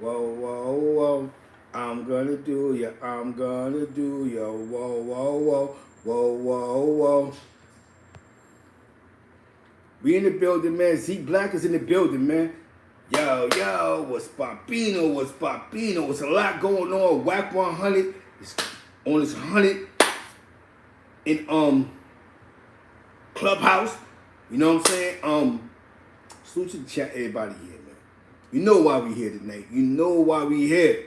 Whoa, whoa, whoa. I'm gonna do ya. I'm gonna do ya. Whoa, whoa, whoa. Whoa, whoa, whoa. We in the building, man. Z Black is in the building, man. Yo, yo, what's poppino? What's poppino? It's a lot going on. Wack 100 is on its 100 in Clubhouse. You know what I'm saying? Salute to the chat, everybody here, man. You know why we here tonight. You know why we here.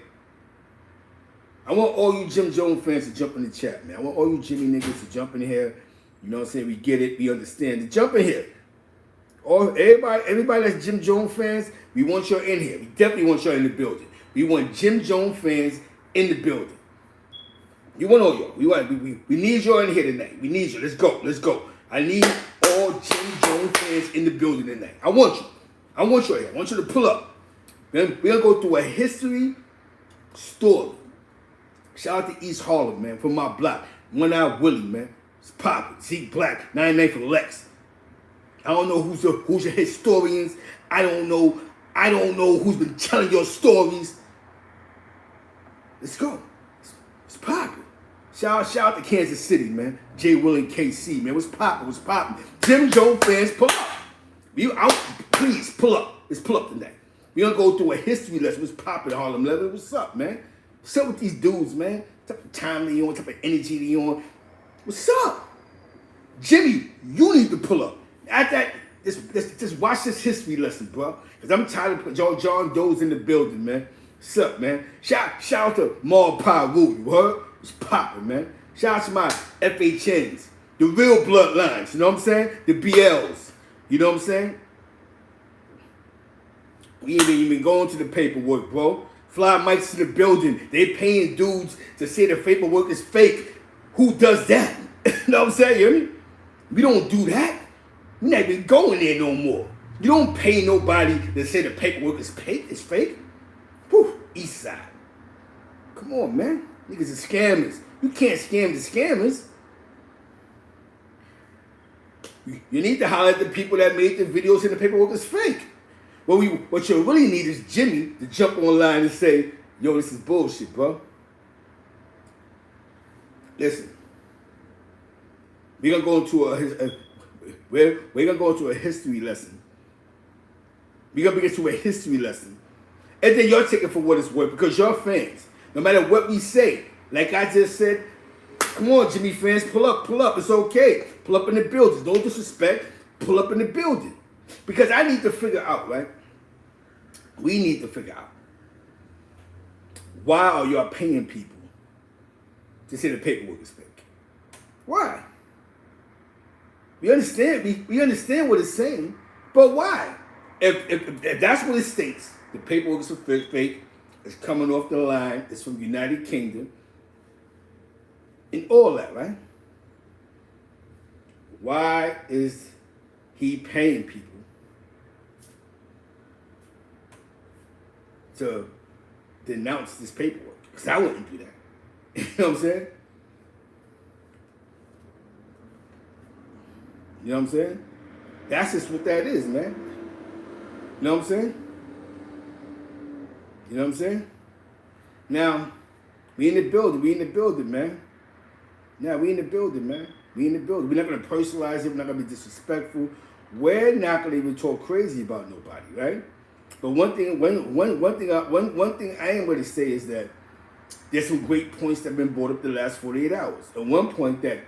I want all you Jim Jones fans to jump in the chat, man. I want all you Jimmy niggas to jump in here. You know what I'm saying? We get it. We understand. To jump in here. Everybody that's Jim Jones fans, we want y'all in here. We definitely want y'all in the building. We want Jim Jones fans in the building. You want all y'all. We need y'all in here tonight. We need you. Let's go. Let's go. I need all Jim Jones fans in the building tonight. I want you. I want you here. I want you to pull up. We're gonna go through a history story. Shout out to East Harlem, man, from my block. One Eye Willie, man. It's poppin'. Zeke Black, 99 for Lex. I don't know who's your historians. I don't know who's been telling your stories. Let's go. It's poppin'. Shout out to Kansas City, man. J. Will and KC, man. What's poppin'? What's poppin'? Jim Jones fans, pull up. Please pull up. Let's pull up tonight. We gonna go through a history lesson. What's poppin', Harlem Leather? What's up, man? What's up with these dudes, man? What type of time they on? What type of energy they on? What's up? Jimmy, you need to pull up. At that, just watch this history lesson, bro. Because I'm tired of John Doe's in the building, man. What's up, man? Shout out to Maul Pie Rudy, word? It's popping, man. Shout out to my FHNs, the real bloodlines, you know what I'm saying? The BLs, you know what I'm saying? We ain't even going to the paperwork, bro. Fly Mike's in the building. They paying dudes to say the paperwork is fake. Who does that? You know what I'm saying? You hear me? We don't do that. We're not even going there no more. You don't pay nobody to say the paperwork is fake. It's fake. Whew, East Side. Come on, man. Niggas are scammers. You can't scam the scammers. You need to holler at the people that made the videos saying the paperwork is fake. What you really need is Jimmy to jump online and say, yo, this is bullshit, bro. Listen. We're gonna go into a history lesson. We're gonna get to a history lesson. And then y'all take it for what it's worth because you're fans. No matter what we say, like I just said, come on, Jimmy fans, pull up. It's okay. Pull up in the building. Don't disrespect. Pull up in the building. Because I need to figure out, right? We need to figure out why are y'all paying people to say the paperwork is fake? Why? We understand. We understand what it's saying, but why? If that's what it states, the paperwork is fake. It's coming off the line. It's from United Kingdom, and all that, right? Why is he paying people to denounce this paperwork? Because I wouldn't do that. You know what I'm saying? You know what I'm saying? That's just what that is, man. You know what I'm saying? You know what I'm saying? Now, we in the building, man. Now, we in the building, man. We in the building. We're not going to personalize it. We're not going to be disrespectful. We're not going to even talk crazy about nobody, right? But one thing I am going to say is that there's some great points that have been brought up the last 48 hours. And one point that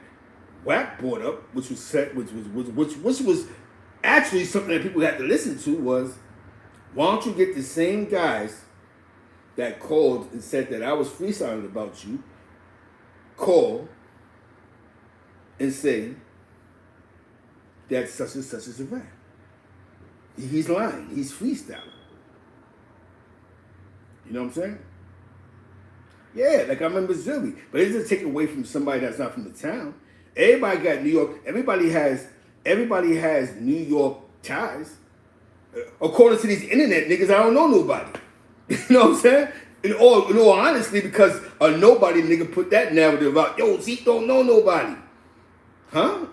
Wack brought up, which was actually something that people had to listen to, was why don't you get the same guys that called and said that I was freestyling about you, call and say that such and such is a rap. He's lying. He's freestyling. You know what I'm saying? Yeah, like I'm in Missouri. But it doesn't take away from somebody that's not from the town. Everybody got New York. Everybody has New York ties. According to these internet niggas, I don't know nobody. You know what I'm saying? In all honesty, because a nobody nigga put that narrative out. Yo, Zeke don't know nobody. Huh?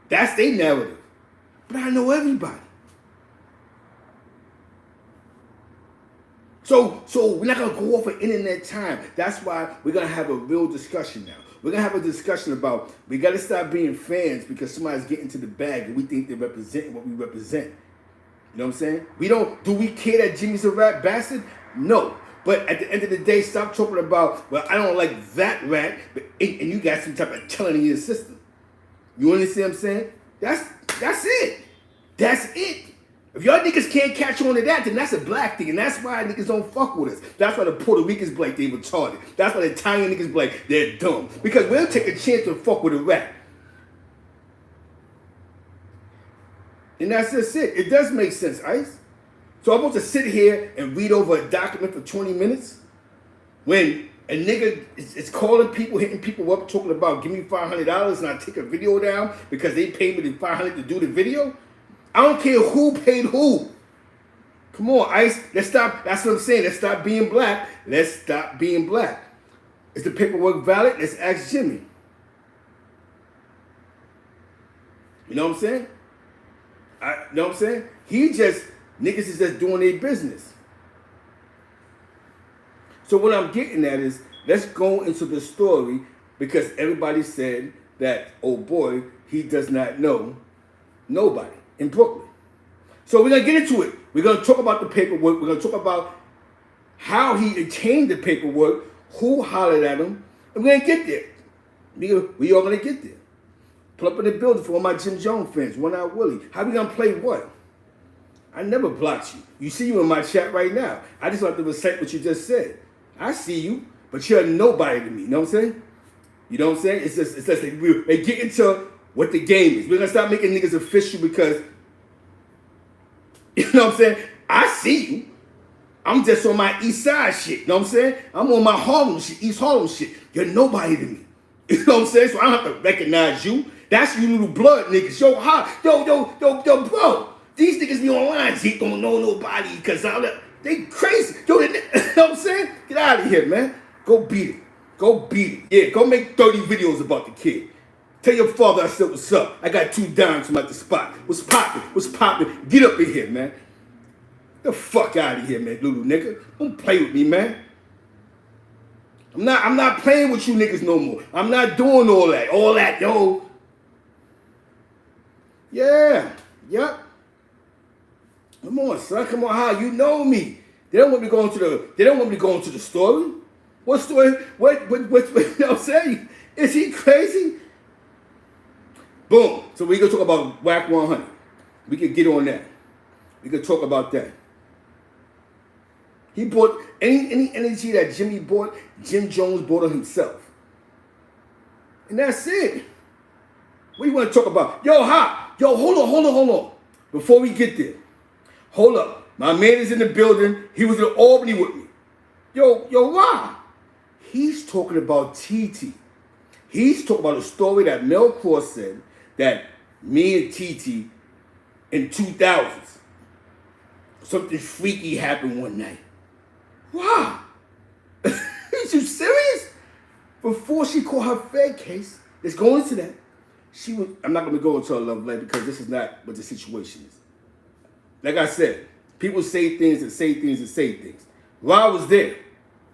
That's their narrative. But I know everybody. So we're not gonna go off of internet time. That's why we're gonna have a real discussion now. We're gonna have a discussion about we gotta stop being fans because somebody's getting to the bag and we think they're representing what we represent. You know what I'm saying? Do we care that Jimmy's a rat bastard? No. But at the end of the day, stop talking about, well, I don't like that rat, and you got some type of talent in your system. You understand what I'm saying? That's it. That's it. If y'all niggas can't catch on to that, then that's a black thing, and that's why niggas don't fuck with us. That's why the Puerto Ricans be like they retarded. That's why the Italian niggas be like they're dumb. Because we don't take a chance to fuck with a rat. And that's just it. It does make sense, Ice. So I'm supposed to sit here and read over a document for 20 minutes when a nigga is calling people, hitting people up, talking about give me $500 and I take a video down because they paid me the $500 to do the video? I don't care who paid who. Come on, Ice. Let's stop. That's what I'm saying. Let's stop being black. Let's stop being black. Is the paperwork valid? Let's ask Jimmy. You know what I'm saying? You know what I'm saying? Niggas is just doing their business. So what I'm getting at is, let's go into the story because everybody said that, oh boy, he does not know nobody in Brooklyn. So we're going to get into it. We're going to talk about the paperwork. We're going to talk about how he obtained the paperwork, who hollered at him, and we're going to get there. We all going to get there. Pull up in the building for all my Jim Jones fans. One Out Willie. How we going to play what? I never blocked you. You see you in my chat right now. I just want to recite what you just said. I see you, but you're nobody to me. You know what I'm saying? You know what I'm saying? It's just like they get into what the game is. We're going to stop making niggas official because, you know what I'm saying? I see you. I'm just on my East Side shit. You know what I'm saying? I'm on my Harlem shit, East Harlem shit. You're nobody to me. You know what I'm saying? So I don't have to recognize you. That's you little blood niggas. Yo, bro. These niggas be online. Zeke don't know nobody because they crazy. Yo, you know what I'm saying? Get out of here, man. Go beat it. Go beat it. Yeah, go make 30 videos about the kid. Tell your father I said what's up. I got 2 dimes from at the spot. What's poppin'? What's poppin'? Get up in here, man. The fuck out of here, man, little nigga. Don't play with me, man. I'm not playing with you niggas no more. I'm not doing all that, yo. Yeah. Yep. Come on, son. Come on, how you know me? They don't want me going to the story. What story? What you know what I'm saying? Is he crazy? Boom. So we gonna talk about Wack100. We can get on that. We can talk about that. He bought any energy that Jimmy bought, Jim Jones bought it himself. And that's it. What do you want to talk about? Yo, hold on. Before we get there. Hold up. My man is in the building. He was in Albany with me. Yo, why? He's talking about TT. He's talking about a story that Mel Cross said that me and TT in 2000s, something freaky happened one night. Wow. Is you serious? Before she called her Fed case, let's go into that. I'm not going to go into her love letter because this is not what the situation is. Like I said, people say things and say things and say things. While I was there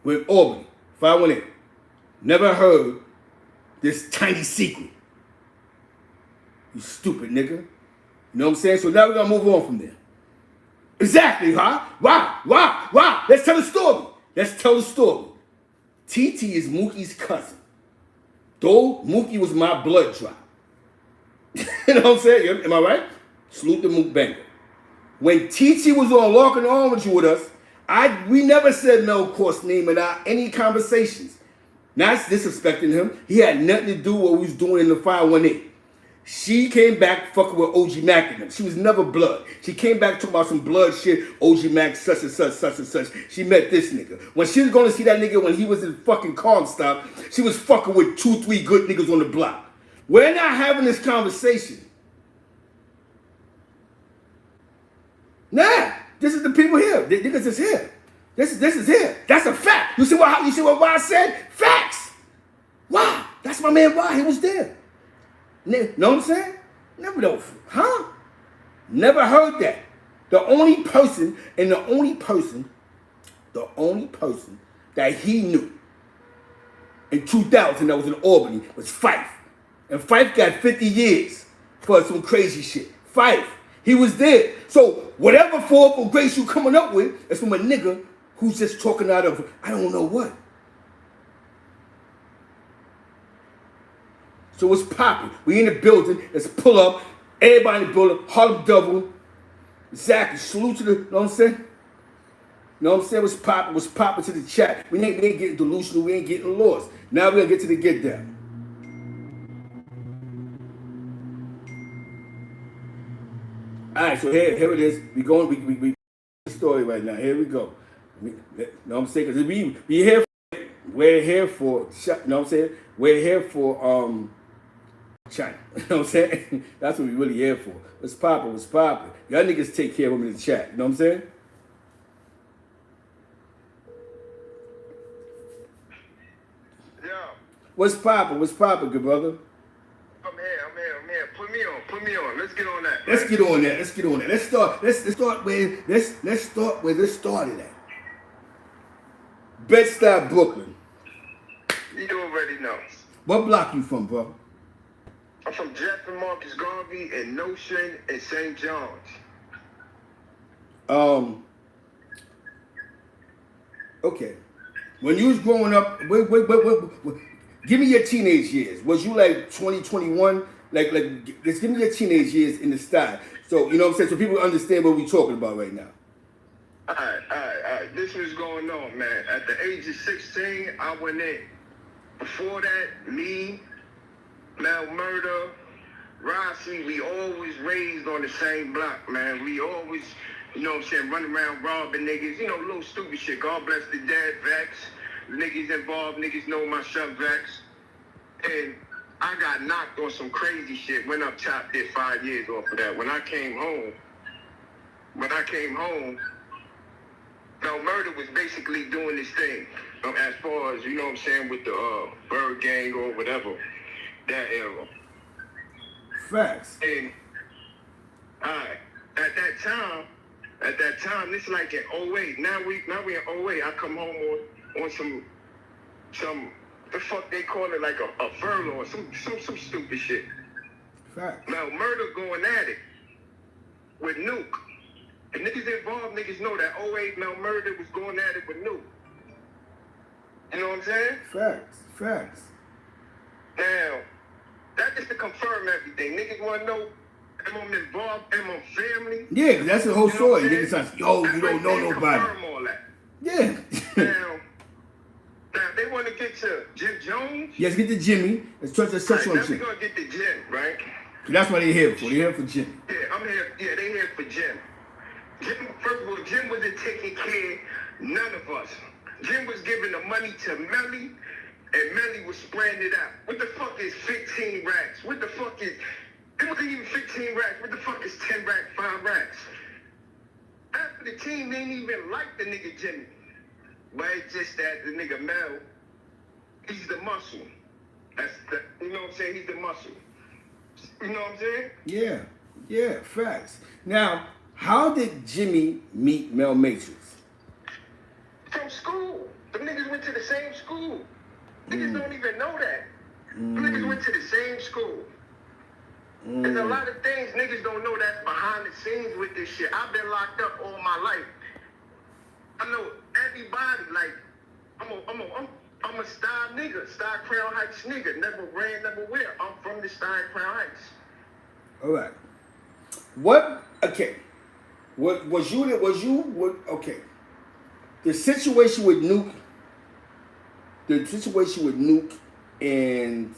with Albany, 518, never heard this tiny secret. You stupid nigga. You know what I'm saying? So now we're going to move on from there. Exactly, huh? Why? Let's tell the story. TT is Mookie's cousin. Though Mookie was my blood drop. You know what I'm saying? Am I right? Salute the Mook Banger. When TT was on Larkin Orange with us, we never said Mel Cross' name in any conversations. Not disrespecting him. He had nothing to do with what we was doing in the 518. She came back fucking with OG Mac and them. She was never blood. She came back talking about some blood shit. OG Mac such and such. She met this nigga. When she was going to see that nigga when he was in fucking Comstock, she was fucking with 2-3 good niggas on the block. We're not having this conversation. Nah, this is the people here. The niggas is here. This is here. That's a fact. You see what Rod said? Facts. Wow, that's my man Rod. He was there. Know what I'm saying? Never know. Huh? Never heard that. The only person the only person that he knew in 2000 that was in Albany was Fife. And Fife got 50 years for some crazy shit. Fife. He was there. So whatever fall for grace you coming up with is from a nigga who's just talking out of I don't know what. So it's popping. We in the building. Let's pull up. Everybody in the building. Harlem Double. Exactly. Salute to the, you know what I'm saying? You know what I'm saying? What's popping? What's popping to the chat? We ain't getting delusional. We ain't getting lost. Now we're going to get to the get down. All right, so here it is. We going, we story right now. Here we go. You know what I'm saying? Because we here for, we're here for, you know what I'm saying? We're here for, Chyna. You know what I'm saying? That's what we really here for. What's poppin'? What's poppin'? Y'all niggas take care of them in the chat. You know what I'm saying? Yo. What's poppin'? What's poppin', good brother? I'm here. Put me on. Let's get on that. Let's get on that. Let's start where this started at. Bed-Stuy, Brooklyn. You already know. What block you from, bro? I'm from Jeff and Marcus Garvey and Notion and St. John's. Okay. When you was growing up, give me your teenage years. Was you like 20, 21? Like, let's give me your teenage years in the style. So, you know what I'm saying? So people understand what we're talking about right now. All right. This was going on, man. At the age of 16, I went in. Before that, me, Mel Murder, Rossi, we always raised on the same block, man. We always, you know what I'm saying, running around robbing niggas, you know, little stupid shit. God bless the dead, Vex. Niggas involved, niggas know my son, Vex. And I got knocked on some crazy shit. Went up top, did 5 years off of that. When I came home, Mel Murder was basically doing this thing. As far as, you know what I'm saying, with the Bird Gang or whatever, that era. Facts. And at that time, this like in 08. Now we in 08. I come home on some the fuck they call it, like a furlough or some stupid shit. Facts. Now Murder going at it with Nuke. And niggas involved, niggas know that 08 Mel Murder was going at it with Nuke. You know what I'm saying? Facts. Now, that just to confirm everything. Niggas want to know, am I involved? Am I family? Yeah, that's the whole story. Niggas say, yo, That's you don't know nobody. Confirm all that. Yeah. Now, they want to get to Jim Jones. Yes, get to Jimmy. Let's touch on Now we Jim. going to get to Jim, right? That's what they're here for. They're here for Jim. Yeah, I'm here. Yeah, they here for Jim. First of all, Jim wasn't taking care none of us. Jim was giving the money to Melly, and Melly was spraying it out. What the fuck is 15 racks? What the fuck is... It wasn't even 15 racks. What the fuck is 10 racks, 5 racks? After the team, they didn't even like the nigga Jimmy. But it's just that the nigga Mel, he's the muscle. That's the... You know what I'm saying? He's the muscle. You know what I'm saying? Yeah, facts. Now, how did Jimmy meet Mel Matrix? From school. The niggas went to the same school. Niggas don't even know that. Niggas went to the same school. There's a lot of things niggas don't know that's behind the scenes with this shit. I've been locked up all my life. I know everybody, like, I'm a Star nigga, Star Crown Heights nigga. Never ran, never where. I'm from the Star Crown Heights. All right. Okay. The situation with Nuke and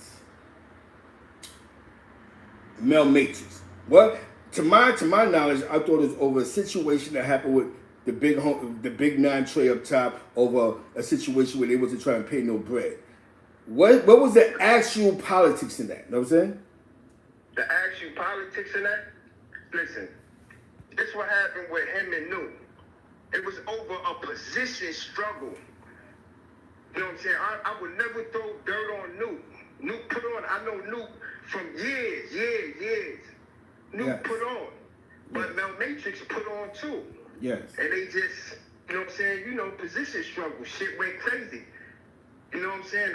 Mel Matrix. Well, to my knowledge, I thought it was over a situation that happened with the big 9 tray up top over a situation where they wasn't trying to pay no bread. What was the actual politics in that? You know what I'm saying? The actual politics in that? Listen, this what happened with him and Nuke. It was over a position struggle. You know what I'm saying? I would never throw dirt on Nuke. Nuke put on. I know Nuke from years. Nuke put on. But Mel Matrix put on too. Yes. And they just, You know what I'm saying? You know, position struggle. Shit went crazy. You know what I'm saying?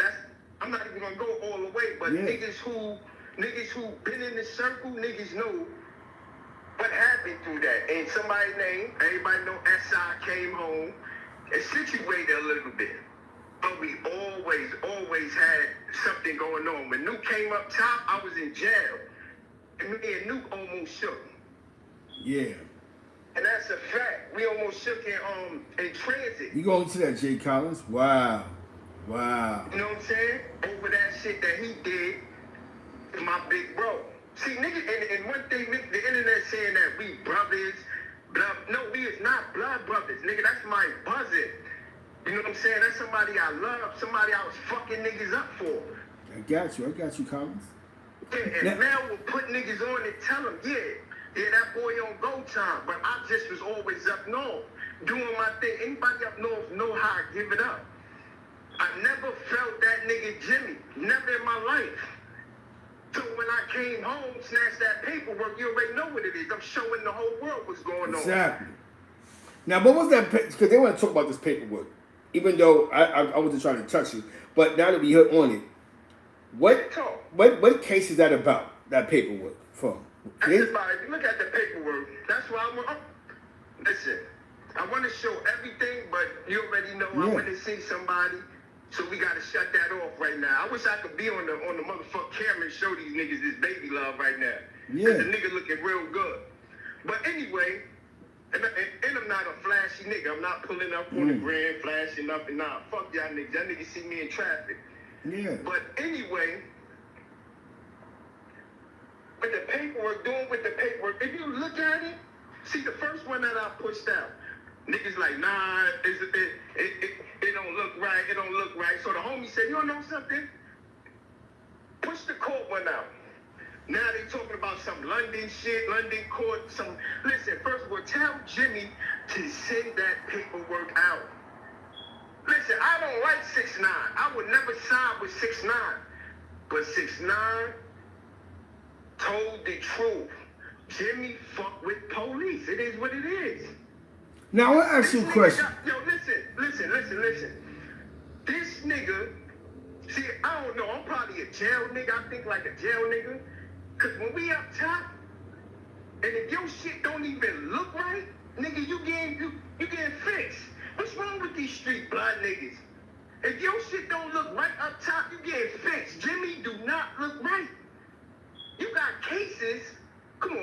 I'm not even gonna go all the way, but niggas who been in the circle, niggas know what happened through that. And somebody named, everybody know SI came home and situated a little bit. But we always had something going on. When Nuke came up top, I was in jail. And me and Nuke almost shook. Yeah. And that's a fact. We almost shook in transit. You going to that, Jay Collins? Wow. Wow. You know what I'm saying? Over that shit that he did to my big bro. See, niggas, and one thing, the internet saying that we brothers, blah. No, we is not blood brothers, nigga. That's my buzzing. You know what I'm saying? That's somebody I love, somebody I was fucking niggas up for. I got you, Collins. Yeah, and Mel will put niggas on and tell them, yeah, that boy on go time. But I just was always up north, doing my thing. Anybody up north know how I give it up. I never felt that nigga Jimmy, never in my life. So when I came home, snatched that paperwork, you already know what it is. I'm showing the whole world what's going on. Exactly. Now, what was that? Because they want to talk about this paperwork, even though I wasn't trying to touch it. But now that we hit on it, what case is that about? That paperwork from? That's about it. If you look at the paperwork, that's why I want. Listen, I want to show everything, but you already know I want to see somebody. So we gotta shut that off right now. I wish I could be on the motherfucking camera and show these niggas this baby love right now. Yeah. The nigga looking real good. But anyway, and I'm not a flashy nigga. I'm not pulling up on the gram, flashing up and nah. Fuck y'all niggas. Y'all niggas see me in traffic. Yeah. But anyway, with the paperwork, if you look at it, see the first one that I pushed out, niggas like, nah, it don't look right, it don't look right. So the homie said, you don't know something? Push the court one out. Now they talking about some London shit, London court, listen, first of all, tell Jimmy to send that paperwork out. Listen, I don't like 6ix9ine. I would never side with 6ix9ine. But 6ix9ine told the truth. Jimmy fuck with police. It is what it is. Now, I want to ask you a question. Yo, listen. This nigga, see, I don't know, I'm probably a jail nigga. I think like a jail nigga. Because when we up top, and if your shit don't even look right, nigga, you getting fixed. What's wrong with these street blood niggas? If your shit don't look right up top, you getting fixed. Jimmy do not look right. You got cases. Come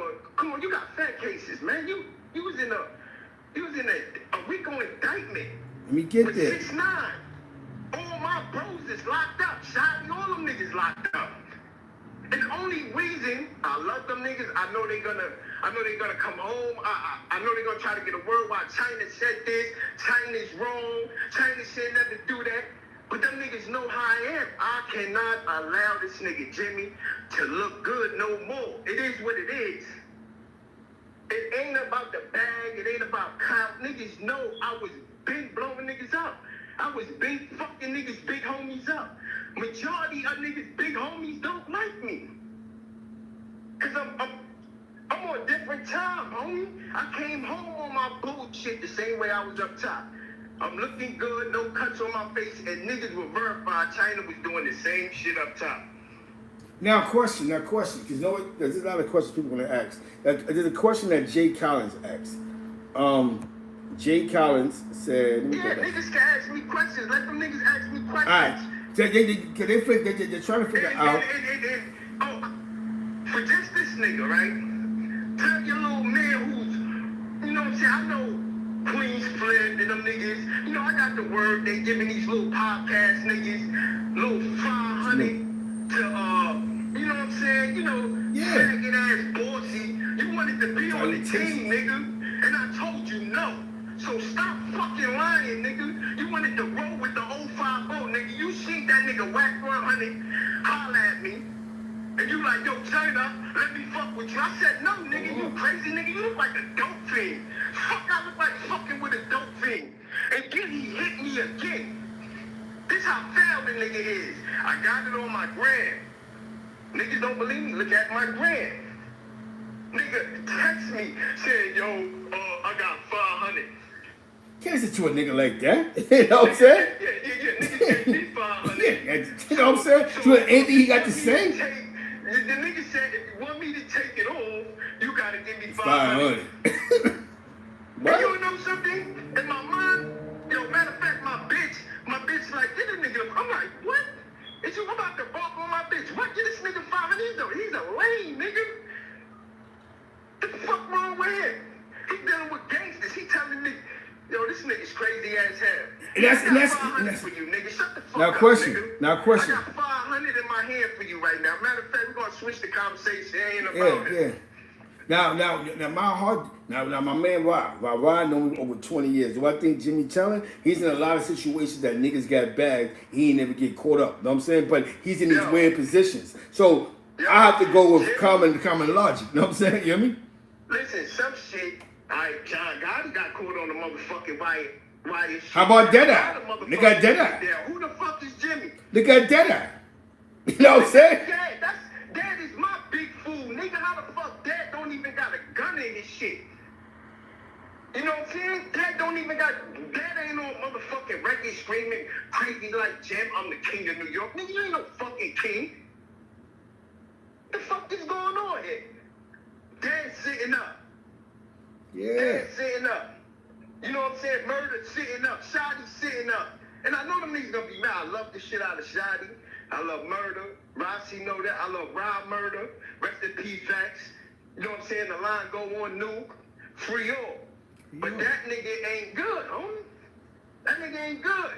on, you got fat cases, man. You was in a RICO indictment. Let me get there. 6ix9ine. All my bros is locked up. Shotti, all them niggas locked up. And the only reason I love them niggas, I know they gonna come home. I know they're gonna try to get a word why Chyna said this. Chyna's wrong. Chyna said nothing to do that. But them niggas know how I am. I cannot allow this nigga Jimmy to look good no more. It is what it is. It ain't about the bag. It ain't about clout. Niggas know I was big blowing niggas up. I was big fucking niggas, big homies up. Majority of niggas, big homies don't like me. Cause I'm on a different time, homie. I came home on my bullshit the same way I was up top. I'm looking good, no cuts on my face, and niggas will verify Chyna was doing the same shit up top. Now, question, because you know what? There's a lot of questions people are going to ask. There's a question that Jay Collins asked. Jay Collins said... Yeah, niggas can ask me questions. Let them niggas ask me questions. All right. So they're trying to figure out... For just this nigga, right? Tell your little man who's... You know what I'm saying? I know Queens Flip and them niggas. You know, I got the word. They giving these little podcast niggas little 500 to, you know what I'm saying? You know, faggot ass bossy. You wanted to be on the team, nigga. And I told you no. So stop fucking lying, nigga. You wanted to roll with the 050, nigga. You seen that nigga Wack100 holler at me. And you like, yo, Chyna, let me fuck with you. I said, no, nigga, you crazy, nigga. You look like a dope fiend. Fuck, I look like fucking with a dope fiend. And then he hit me again. This how foul the nigga is. I got it on my gram. Niggas don't believe me. Look at my gram. Nigga text me saying, yo, I got 500. Can't listen to a nigga like that. You know what I'm saying? Yeah. Nigga said give me 500. Yeah, you know what I'm saying? So anything he got to say? The nigga said, if you want me to take it off, you gotta give me 500. And you know something? In my mind, matter of fact, my bitch like, get a nigga. I'm like, what? Is you about to bump on my bitch? What? Get this nigga 500? He's a lame nigga. The fuck wrong with him? He dealing with gangsters. He telling me, this nigga's crazy ass hell. And that's for you, nigga. Shut the fuck now up, question. nigga. Now question. I got 500 in my hand for you right now. Matter of fact, we're gonna switch the conversation. It ain't about it. Now, my heart. Now, my man Rod known me over 20 years. Do I think Jimmy Chellan? He's in a lot of situations that niggas got bagged. He ain't never get caught up. Know what I'm saying? But he's in these weird positions. So I have to go with common logic. Know what I'm saying? You hear me? Listen, some shit. John Gotti got caught on the motherfucking wire shit. How about Deadeye? They got Deadeye. Who the fuck is Jimmy? They got Deadeye. You know what I'm saying? Dad is my big fool. Nigga, how the fuck Dad don't even got a gun in his shit? You know what I'm saying? Dad ain't no motherfucking record screaming crazy like Jim, I'm the king of New York. Nigga, you ain't no fucking king. The fuck is going on here? Dad's sitting up. Yeah. Dad's sitting up. You know what I'm saying? Murder sitting up. Shotti sitting up. And I know them niggas gonna be mad. I love the shit out of Shotti. I love Murder. Rossi know that. I love Rob Murder. Rest in peace, Facts. You know what I'm saying? The line go on Nuke. Free all. But that nigga ain't good, homie. That nigga ain't good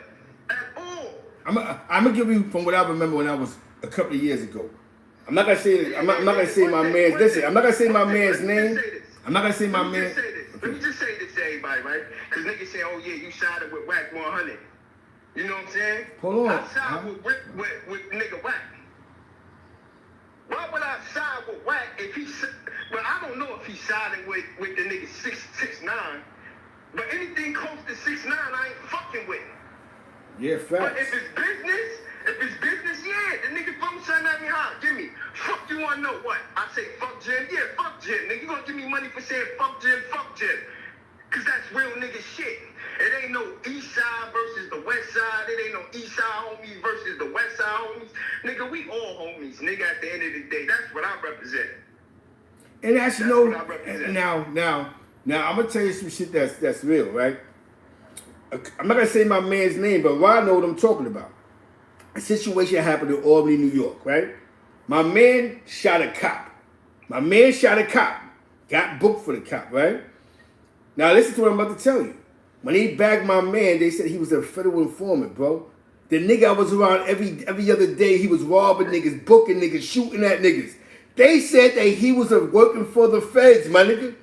at all. I'm gonna give you from what I remember when I was a couple of years ago. I'm not gonna say I'm not gonna say my man's. Listen, I'm not gonna say my man's name. I'm not gonna say my man. Let me just say this to everybody, right? Because niggas say, oh yeah, you sided with Wack100. You know what I'm saying? Hold on. I side with nigga Wack. Why would I side with Wack if he? Well, I don't know if he's siding with the nigga 6'9", but anything close to 6'9", I ain't fucking with. Yeah, facts. But if it's business, yeah, the nigga from San High, give me. Fuck, you wanna know what? I say fuck Jim, yeah, fuck Jim. Nigga, you gonna give me money for saying fuck Jim. Cause that's real nigga shit. It ain't no east side versus the west side. It ain't no east side homies versus the west side homies. Nigga, we all homies, nigga, at the end of the day. That's what I represent. And as you know, now I'm gonna tell you some shit that's real, right? I'm not gonna say my man's name, but Rod know what I'm talking about. A situation happened in Albany, New York, right? My man shot a cop. Got booked for the cop, right? Now listen to what I'm about to tell you. When they bagged my man, they said he was a federal informant, bro. The nigga I was around every other day, he was robbing niggas, booking niggas, shooting at niggas. They said that he was working for the feds, my nigga.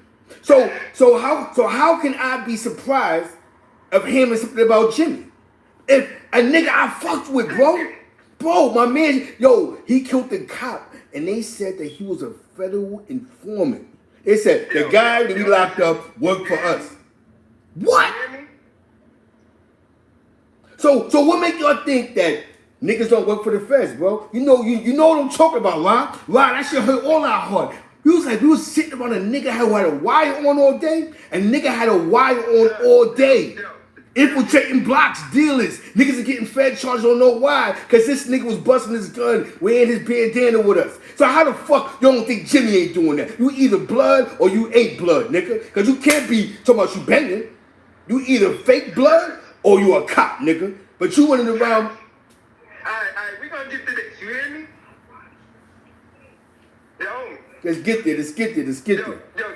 So how can I be surprised of hearing something about Jimmy? If a nigga I fucked with, bro, my man, he killed the cop, and they said that he was a federal informant. They said the guy that we locked up worked for us. What? So what make y'all think that niggas don't work for the feds, bro? You know what I'm talking about, Ron. Ron, that shit hurt all our heart. We was sitting around a nigga who had a wire on all day, and nigga had a wire on all day. Infiltrating blocks, dealers. Niggas are getting fed charges, don't know why. Because this nigga was busting his gun, wearing his bandana with us. So how the fuck you don't think Jimmy ain't doing that? You either blood or you ain't blood, nigga. Because you can't be talking about you banging. You either fake blood or you a cop, nigga. But you running around. Alright, we gonna get to this. You hear me? Yo. Let's get there. Yo,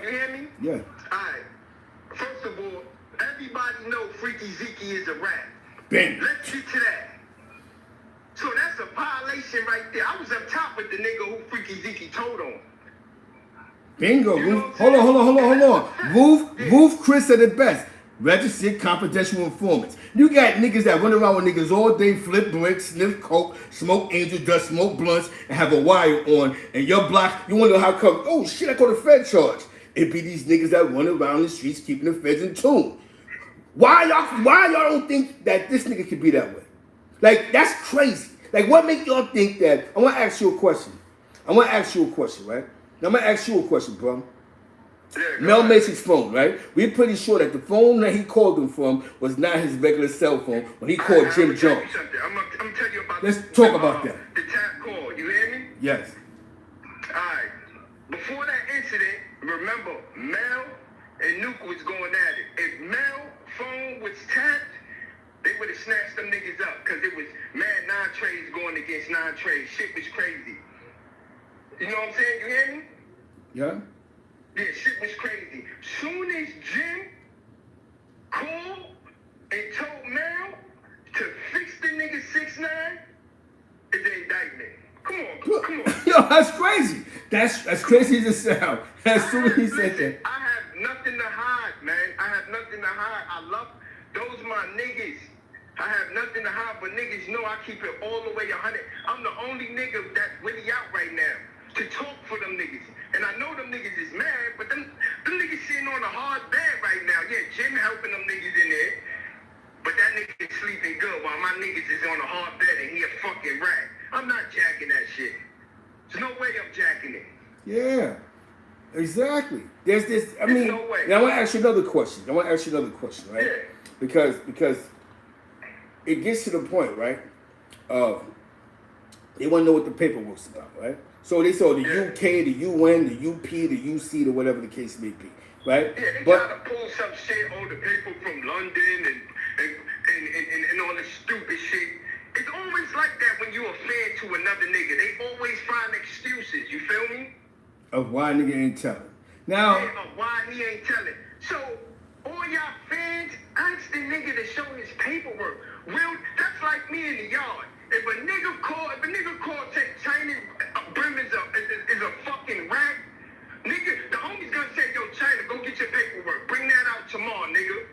you hear me? Yeah. Alright. First of all, everybody know Freaky Zeke is a rat. Bang. Let's get to that. So that's a violation right there. I was up top with the nigga who Freaky Zeke told on. Bingo. Hold on. Roof Chris said it best. Registered confidential informants. You got niggas that run around with niggas all day, flip bricks, sniff coke, smoke angel dust, smoke blunts, and have a wire on. And your block, you wonder how come, oh shit, I got a Fed charge. It be these niggas that run around the streets keeping the feds in tune. Why y'all don't think that this nigga could be that way? Like, that's crazy. Like, what make y'all think that? I want to ask you a question. Right? Now, I'm going to ask you a question, bro. Mel Mason's phone, right? We're pretty sure that the phone that he called him from was not his regular cell phone when he called Jim Jones. I'm gonna tell you about. Let's talk about that. The tap call. You hear me? Yes. All right. Before that incident, remember Mel and Nuke was going at it. If Mel phone was tapped, they would have snatched them niggas up because it was mad 9 trays going against 9 trays. Shit was crazy. You know what I'm saying? You hear me? Yeah. Yeah, shit was crazy. Soon as Jim called and told Mel to fix the nigga 6ix9ine, it's an indictment. Come on. Yo, that's crazy. That's crazy as it sounds. As soon as he said that. I have nothing to hide, man. I have nothing to hide. I love those my niggas. I have nothing to hide, but niggas know I keep it all the way 100. I'm the only nigga that's really out right now to talk for them niggas. And I know them niggas is mad, but them niggas sitting on a hard bed right now. Yeah, Jim helping them niggas in there, but that nigga is sleeping good while my niggas is on a hard bed and he a fucking rat. I'm not jacking that shit. There's no way I'm jacking it. Yeah, exactly. There's this. I mean, no way. Now I want to ask you another question. Right? Yeah. Because it gets to the point, right? They want to know what the paperwork's about, right? So they saw the UK, the UN, the UP, the UC, or whatever the case may be, right? Yeah, they try to pull some shit on the people from London and all this stupid shit. It's always like that when you a fan to another nigga. They always find excuses, you feel me? Of why nigga ain't telling. Now, yeah, of why he ain't telling. So, all y'all fans, ask the nigga to show his paperwork. That's like me in the yard. If a nigga call say Chyna Brim is a fucking rat, nigga, the homie's gonna say, yo, Chyna, go get your paperwork. Bring that out tomorrow, nigga.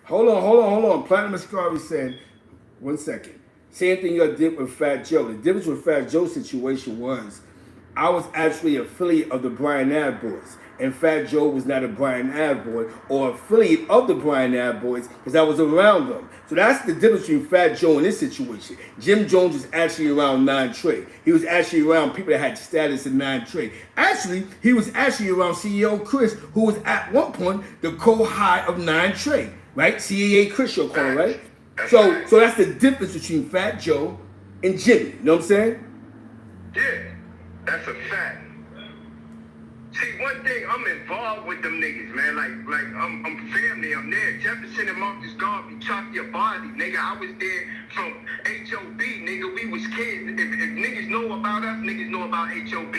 Hold on. Platinum Ascari said, 1 second. Same thing you did with Fat Joe. The difference with Fat Joe's situation was I was actually an affiliate of the Brian Ave Boys. And Fat Joe was not a Brian Ave boy or affiliate of the Brian Ave Boys because I was around them. So that's the difference between Fat Joe in this situation. Jim Jones was actually around 9 Trey. He was actually around people that had status in 9 Trey. Actually, he was actually around CEO Chris, who was at one point the co-high of 9 Trey, right? CAA Chris, you'll call it, right? So that's the difference between Fat Joe and Jimmy. You know what I'm saying? Yeah, that's a fact. See, one thing, I'm involved with them niggas, man. Like I'm family. I'm there. Jefferson and Marcus Garvey, chop your body, nigga. I was there from HOB, nigga. We was kids. If niggas know about us, niggas know about HOB.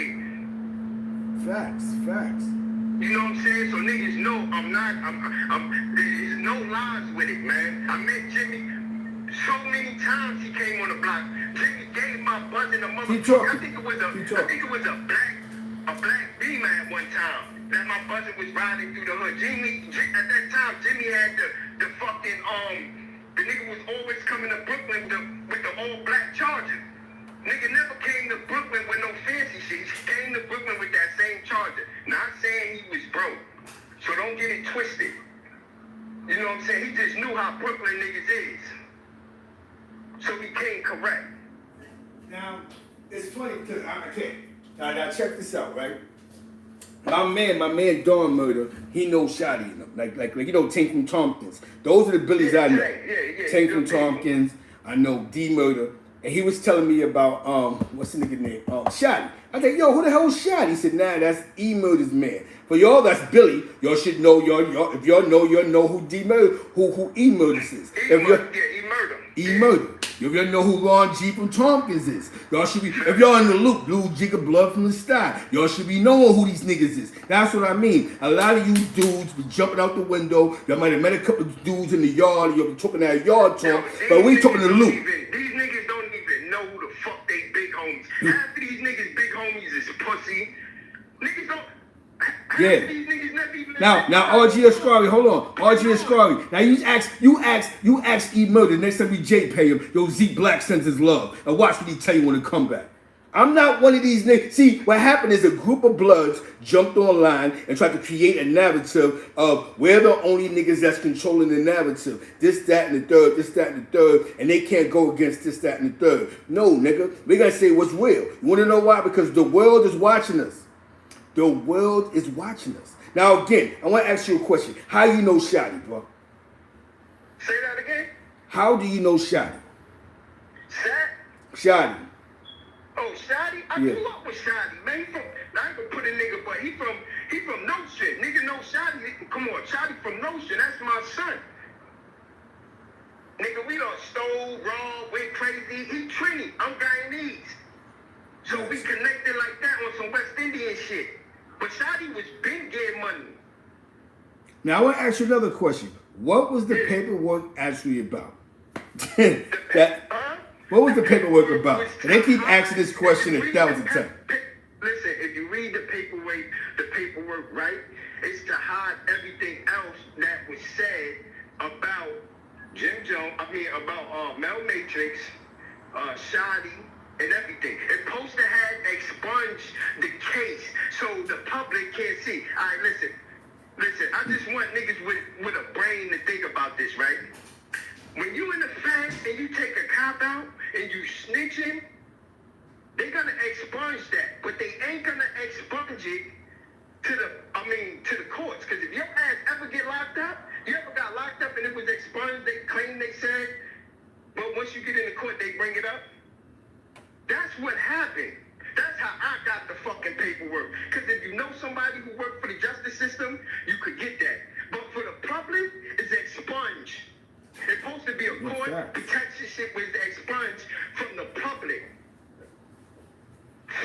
Facts. You know what I'm saying? So niggas know there's no lies with it, man. I met Jimmy so many times he came on the block. Jimmy gave my buzzing a motherfucker. I think it was a black B-man one time that my buzzer was riding through the hood. Jimmy, at that time, Jimmy had the fucking, the nigga was always coming to Brooklyn with the all-black Charger. Nigga never came to Brooklyn with no fancy shit. He came to Brooklyn with that same Charger. Not saying he was broke. So don't get it twisted. You know what I'm saying? He just knew how Brooklyn niggas is. So he came correct. Now, it's funny because I can't. Now check this out, right? My man Don Murder, he knows Shotti in them. Like you know, Tank from Tompkins. Those are the Billies I know. Yeah. Tank from Tompkins, I know D Murder. And he was telling me about what's the nigga name? Shotti. I think, yo, who the hell is Shotti? He said, nah, that's E Murder's man. For y'all, that's Billy. Y'all should know if y'all know who D Murder, who E Murders is. E Murder. E Murder. If y'all know who Ron G from Tompkins is, y'all should be. If y'all in the loop, Blue Jigger Blood from the Sty, y'all should be knowing who these niggas is. That's what I mean. A lot of you dudes be jumping out the window. Y'all might have met a couple of dudes in the yard. You'll be talking that yard talk, but we talking the loop. These niggas don't even know who the fuck they big homies. Half of these niggas big homies is pussy. Niggas don't. Yeah. Now, RG Ascari, hold on. RG Ascari. Now you ask E Murder next time we J pay him, yo, Zeke Black sends his love. And watch what he tell you when he come back. I'm not one of these niggas. See, what happened is a group of bloods jumped online and tried to create a narrative of we're the only niggas that's controlling the narrative. This, that, and the third, and they can't go against this, that, and the third. No, nigga. We gotta say what's real. You wanna know why? Because the world is watching us. The world is watching us. Now, again, I want to ask you a question. How you know Shotti, bro? Say that again? How do you know Shotti? Shot? Shotti. Oh, Shotti? I grew up with Shotti, man. I ain't gonna put a nigga, but he from Notion. Nigga know Shotti. Come on, Shotti from Notion. That's my son. Nigga, we done stole, robbed, went crazy. He Trini. I'm Guyanese. So we connected like that on some West Indian shit. But Shotti was big getting money. Now, I want to ask you another question. What was the paperwork actually about? What was the paperwork about? And they keep asking this question 1,000 times. Listen, if you read the paperwork, right, it's to hide everything else that was said about Jim Jones, about Mel Matrix, Shotti, and everything. It's supposed to have expunged the case so the public can't see. All right, listen, I just want niggas with a brain to think about this, right? When you in the fence and you take a cop out and you snitching, they're gonna expunge that, but they ain't gonna expunge it to the courts. Because if your ass ever get locked up, you ever got locked up and it was expunged, they claim they said, but once you get in the court, they bring it up. That's what happened. That's how I got the fucking paperwork. Because if you know somebody who worked for the justice system, you could get that. But for the public, it's expunged. It's supposed to be a court protection shit was expunged from the public.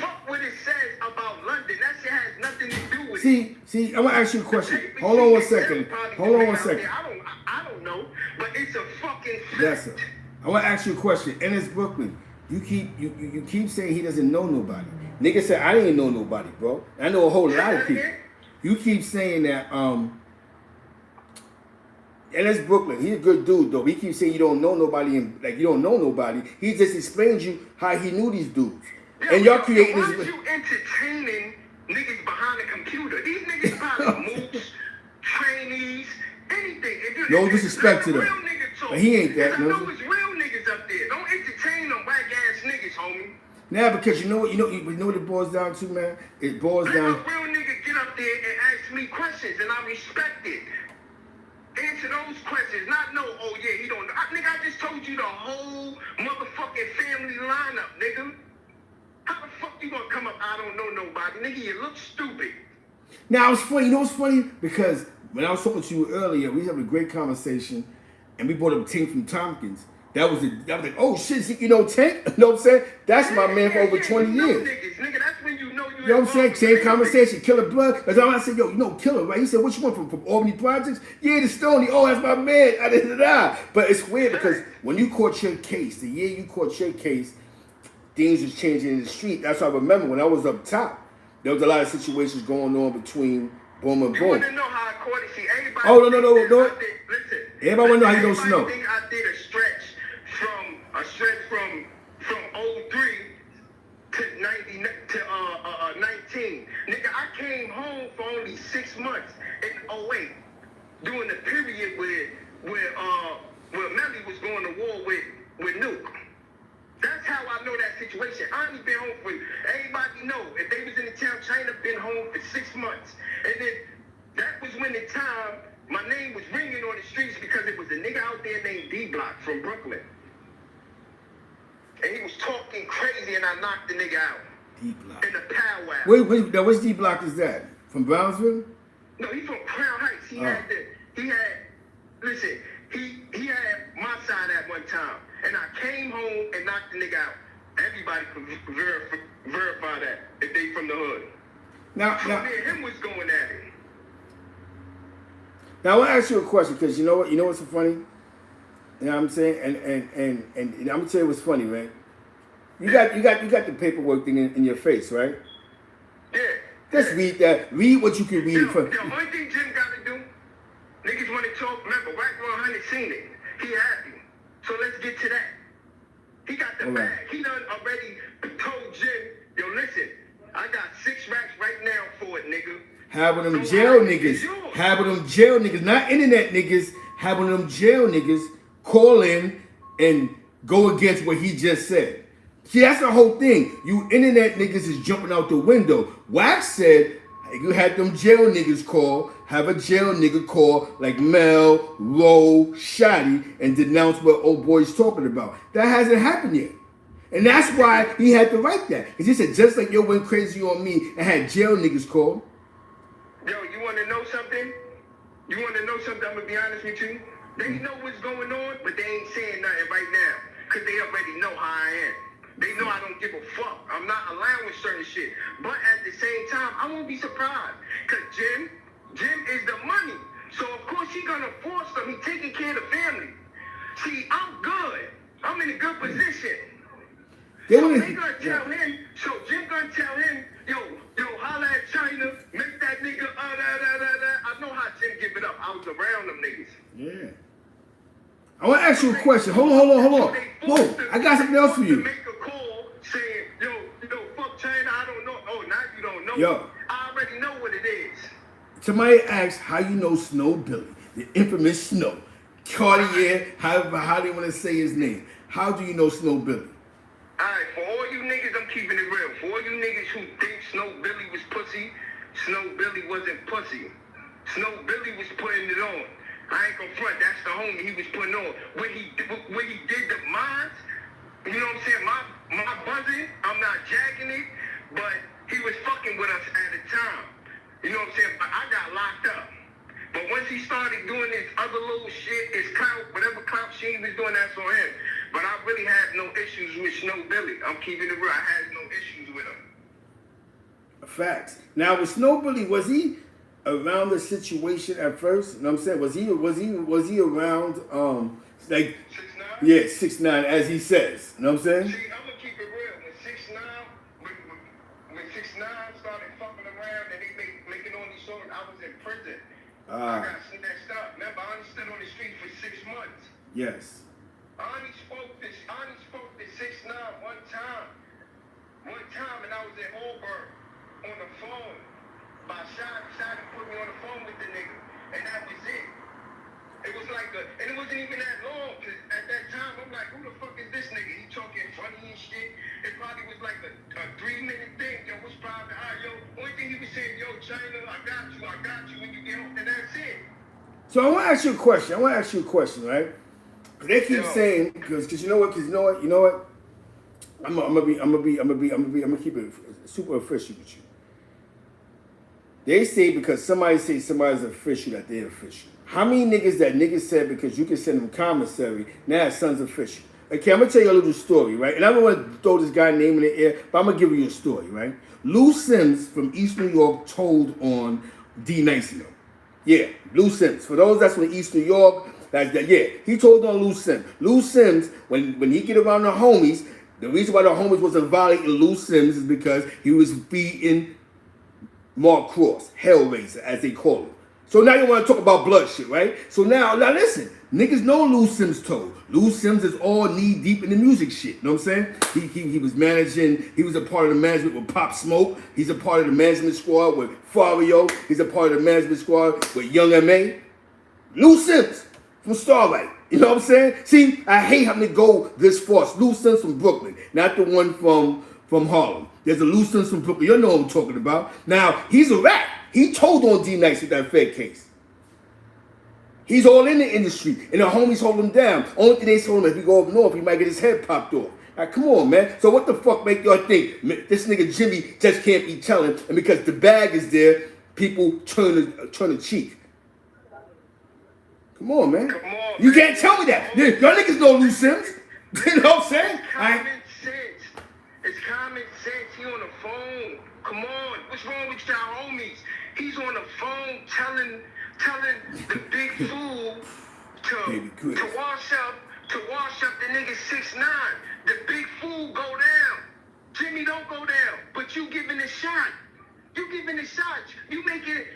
Fuck what it says about London. That shit has nothing to do with it. See, I'm gonna ask you a question. Hold on one second. I don't know, but it's a fucking fact. Yes, sir. I want to ask you a question. And it's Brooklyn. You keep saying he doesn't know nobody. Nigga said I didn't know nobody, bro. I know a whole lot of people. You keep saying that. And it's Brooklyn. He's a good dude, though. He keeps saying you don't know nobody, and like you don't know nobody. He just explained you how he knew these dudes. Yeah, and y'all creating why this. Why you entertaining niggas behind the computer? These niggas probably moves, trainees, anything. No disrespect to them. But he ain't that. I know it's real niggas up there. Don't entertain them whack ass niggas, homie. Nah, because you know what it boils down to, man. It boils down. Let a real nigga get up there and ask me questions, and I respect it. Answer those questions, not no, oh yeah, he don't know. Nigga, I just told you the whole motherfucking family lineup, nigga. How the fuck you gonna come up, I don't know nobody? Nigga, you look stupid. Now, it's funny. You know what's funny? Because when I was talking to you earlier, we had a great conversation, and we brought up Tink from Tompkins. I was like, oh shit, you know Tank? You know what I'm saying? That's my man for over 20 years. Nigga, that's when you know you know what I'm saying? Same conversation, Killer Blood. That's all I said, yo, you know Killer, right? He said, what you want from Albany Projects? Yeah, the Stony. Oh, that's my man. But it's weird because when you caught your case, the year you caught your case, things was changing in the street. That's what I remember when I was up top. There was a lot of situations going on between Boom and Boom. You want to know how I caught it? See, everybody. Oh, no. Listen. Everybody want to know how you don't snow. I think I did a stretch from 03 to 19. Nigga, I came home for only 6 months in 08, during the period where Melly was going to war with Nuke. That's how I know that situation. I only been home for, everybody know, if they was in the town, Chyna been home for 6 months. And then that was when the time my name was ringing on the streets because it was a nigga out there named D-Block from Brooklyn. And he was talking crazy and I knocked the nigga out. D-Block. In the powwow. Wait, now which D-Block is that? From Brownsville? No, he from Crown Heights. He had my side at one time. And I came home and knocked the nigga out. Everybody can verify that if they from the hood. Now, him was going at it. Now I want to ask you a question because you know what's so funny? You know what I'm saying? And I'm gonna tell you what's funny, man. You got the paperwork thing in your face, right? Yeah. Just read that. Read what you can read. The only thing Jim got to do, niggas want to talk. Remember, Wack100 seen it. He happy. So let's get to that. He got the bag. He done already told Jim, yo, listen, I got 6 racks right now for it, nigga. Having them jail niggas, not internet niggas, having them jail niggas call in and go against what he just said. See, that's the whole thing. You internet niggas is jumping out the window. Wax said, You had them jail niggas call, have a jail nigga call like Mel, Roe, Shotti, and denounce what old boy's talking about. That hasn't happened yet. And that's why he had to write that. Because he said, just like yo went crazy on me and had jail niggas call. Yo, you want to know something? You want to know something? I'm going to be honest with you. They know what's going on, but they ain't saying nothing right now. Because they already know how I am. They know I don't give a fuck. I'm not allowing certain shit. But at the same time, I won't be surprised. Because Jim is the money. So, of course, he going to force them. He taking care of the family. See, I'm good. I'm in a good position. So they going to tell him, so Jim going to tell him, yo, holla at Chyna, make that nigga, I know how Jim give it up. I was around them niggas. Yeah. I want to ask you a question. Hold on. Whoa, I got something else for you. Make a call saying, yo, fuck Chyna, I don't know. Oh, now you don't know. Yo. I already know what it is. Somebody asked how you know Snow Billy, the infamous Snow. Cartier, how they want to say his name. How do you know Snow Billy? Alright, for all you niggas, I'm keeping it real. For all you niggas who think Snow Billy was pussy, Snow Billy wasn't pussy. Snow Billy was putting it on. I ain't gonna front, that's the homie he was putting on. When he did the mines, you know what I'm saying? My buzzing, I'm not jacking it, but he was fucking with us at the time. You know what I'm saying? But I got locked up. But once he started doing this other little shit, his clout, whatever clout shit he was doing, that's on him. But I really had no issues with Snow Billy. I'm keeping it real. I had no issues with him. Facts. Now with Snow Billy, was he around the situation at first? You know what I'm saying? Was he around like 6ix9ine? Yeah, 6ix9ine, as he says. You know what I'm saying? See, I'm gonna keep it real. When 6ix9ine started fucking around and they making all these songs, I was in prison. I got snatched up. Remember, I only stood on the street for 6 months. Yes. I only spoke to 6ix9ine one time, and I was in Auburn on the phone. My Shotti put me on the phone with the nigga, and that was it. It was like and it wasn't even that long, cause at that time I'm like, who the fuck is this nigga? He talking funny and shit. It probably was like a 3-minute thing. Yo, what's private? Yo, only thing he was saying, yo, Chyna, I got you when you get home, and that's it. So I want to ask you a question, right? They keep saying because you know what? I'm gonna keep it super official with you. They say because somebody's official that they're official. How many niggas said because you can send them commissary, now his son's official? Okay, I'm gonna tell you a little story, right? And I don't want to throw this guy's name in the air, but I'm gonna give you a story, right? Lou Sims from East New York told on D Nice. Yeah, Lou Sims. For those that's from East New York, he told on Lou Sims. Lou Sims, when he get around the homies, the reason why the homies wasn't violating Lou Sims is because he was beating Mark Cross, Hellraiser, as they call him. So now you want to talk about blood shit, right? So now listen, niggas know Lou Sims told. Lou Sims is all knee deep in the music shit. You know what I'm saying? He was managing, he was a part of the management with Pop Smoke. He's a part of the management squad with Fario. He's a part of the management squad with Young M.A. Lou Sims from Starlight. You know what I'm saying? See, I hate having to go this far. It's Lou Sims from Brooklyn, not the one from Harlem. There's a Lou Sims from Brooklyn. You know what I'm talking about. Now, he's a rat. He told on D Nice with that Fed case. He's all in the industry, and the homies hold him down. Only thing they told him, if he go up north, he might get his head popped off. Like, come on, man. So what the fuck make y'all think this nigga Jimmy just can't be telling, and because the bag is there, people turn a cheek? Come on, man. Come on, you man. Can't tell me that. Y'all niggas know Lou Sims. You know what I'm saying? It's common sense. He on the phone. Come on. What's wrong with y'all homies? He's on the phone telling the big fool to wash up the nigga 6ix9ine. The big fool go down. Jimmy don't go down. But you giving a shot. You make it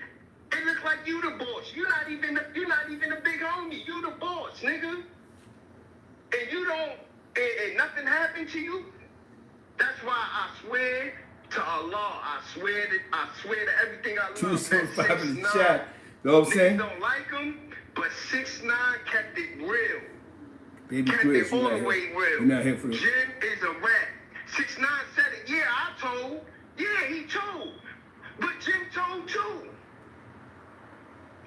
look like you the boss. You're not even a big homie. You the boss, nigga. And you don't and nothing happened to you. That's why I swear to Allah, I swear to everything I love. 275 in the chat. You know what I'm saying? Don't like him, but 6ix9ine kept it real. Baby kept Chris, it all the way real. You're not here for this. Jim is a rat. 6ix9ine said it. Yeah, I told. Yeah, he told. But Jim told too.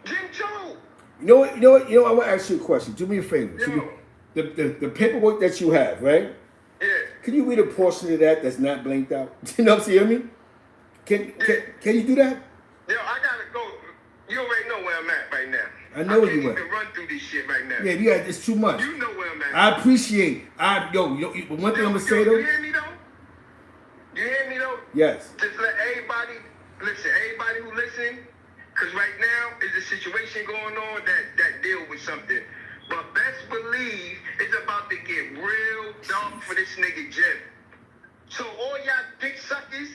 Jim told. You know what? I want to ask you a question. Do me a favor. Yo. The paperwork that you have, right? Yeah. Can you read a portion of that that's not blanked out? You know what I'm saying? Can you do that? Yo, I gotta go. You already know where I'm at right now. I know where you can't at. even run through this shit right now. Yeah, it's too much. You know where I'm at. I appreciate. One thing I'm gonna say though. You hear me though? You hear me though? Yes. Just let everybody listen. Everybody who listen, because right now is a situation going on that deal with something. But best believe it's about to get real dark for this nigga Jim. So all y'all dick suckers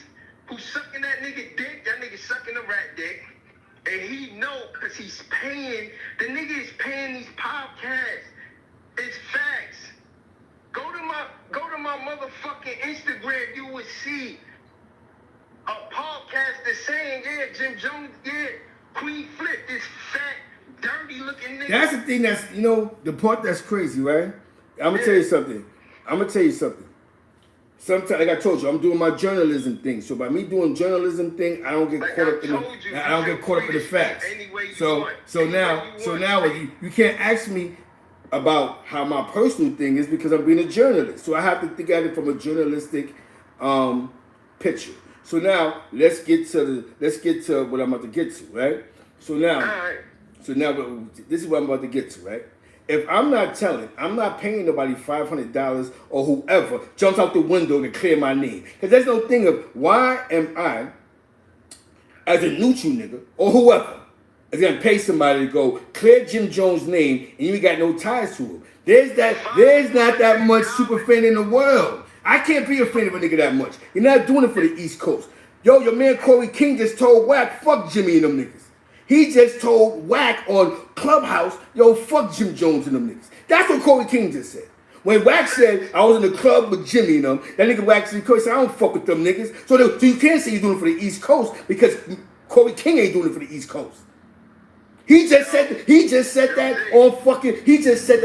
who sucking that nigga dick, that nigga sucking the rat dick, and he know because he's paying. The nigga is paying these podcasts. It's facts. Go to my motherfucking Instagram. You will see a podcaster saying, yeah, Jim Jones, yeah, Queen Flip, this fat, dirty looking nigga. That's the thing that's, the part that's crazy, right? I'm gonna tell you something. Sometimes, like I told you, I'm doing my journalism thing. So by me doing journalism thing, I don't get caught up in the facts. So now you can't ask me about how my personal thing is because I'm being a journalist. So I have to think at it from a journalistic picture. So now let's get to what I'm about to get to, right? So now this is what I'm about to get to, right? If I'm not paying nobody $500 or whoever jumps out the window to clear my name. Because there's no thing of why am I, as a neutral nigga or whoever, is going to pay somebody to go clear Jim Jones' name and you ain't got no ties to him. There's not that much super fan in the world. I can't be a fan of a nigga that much. You're not doing it for the East Coast. Yo, your man Corey King just told Wack, fuck Jimmy and them niggas. He just told Wack on Clubhouse, yo, fuck Jim Jones and them niggas. That's what Corey King just said. When Wack said, I was in the club with Jimmy and them, that nigga Wack said, I don't fuck with them niggas. So you can't say you're doing it for the East Coast because Corey King ain't doing it for the East Coast. He just said that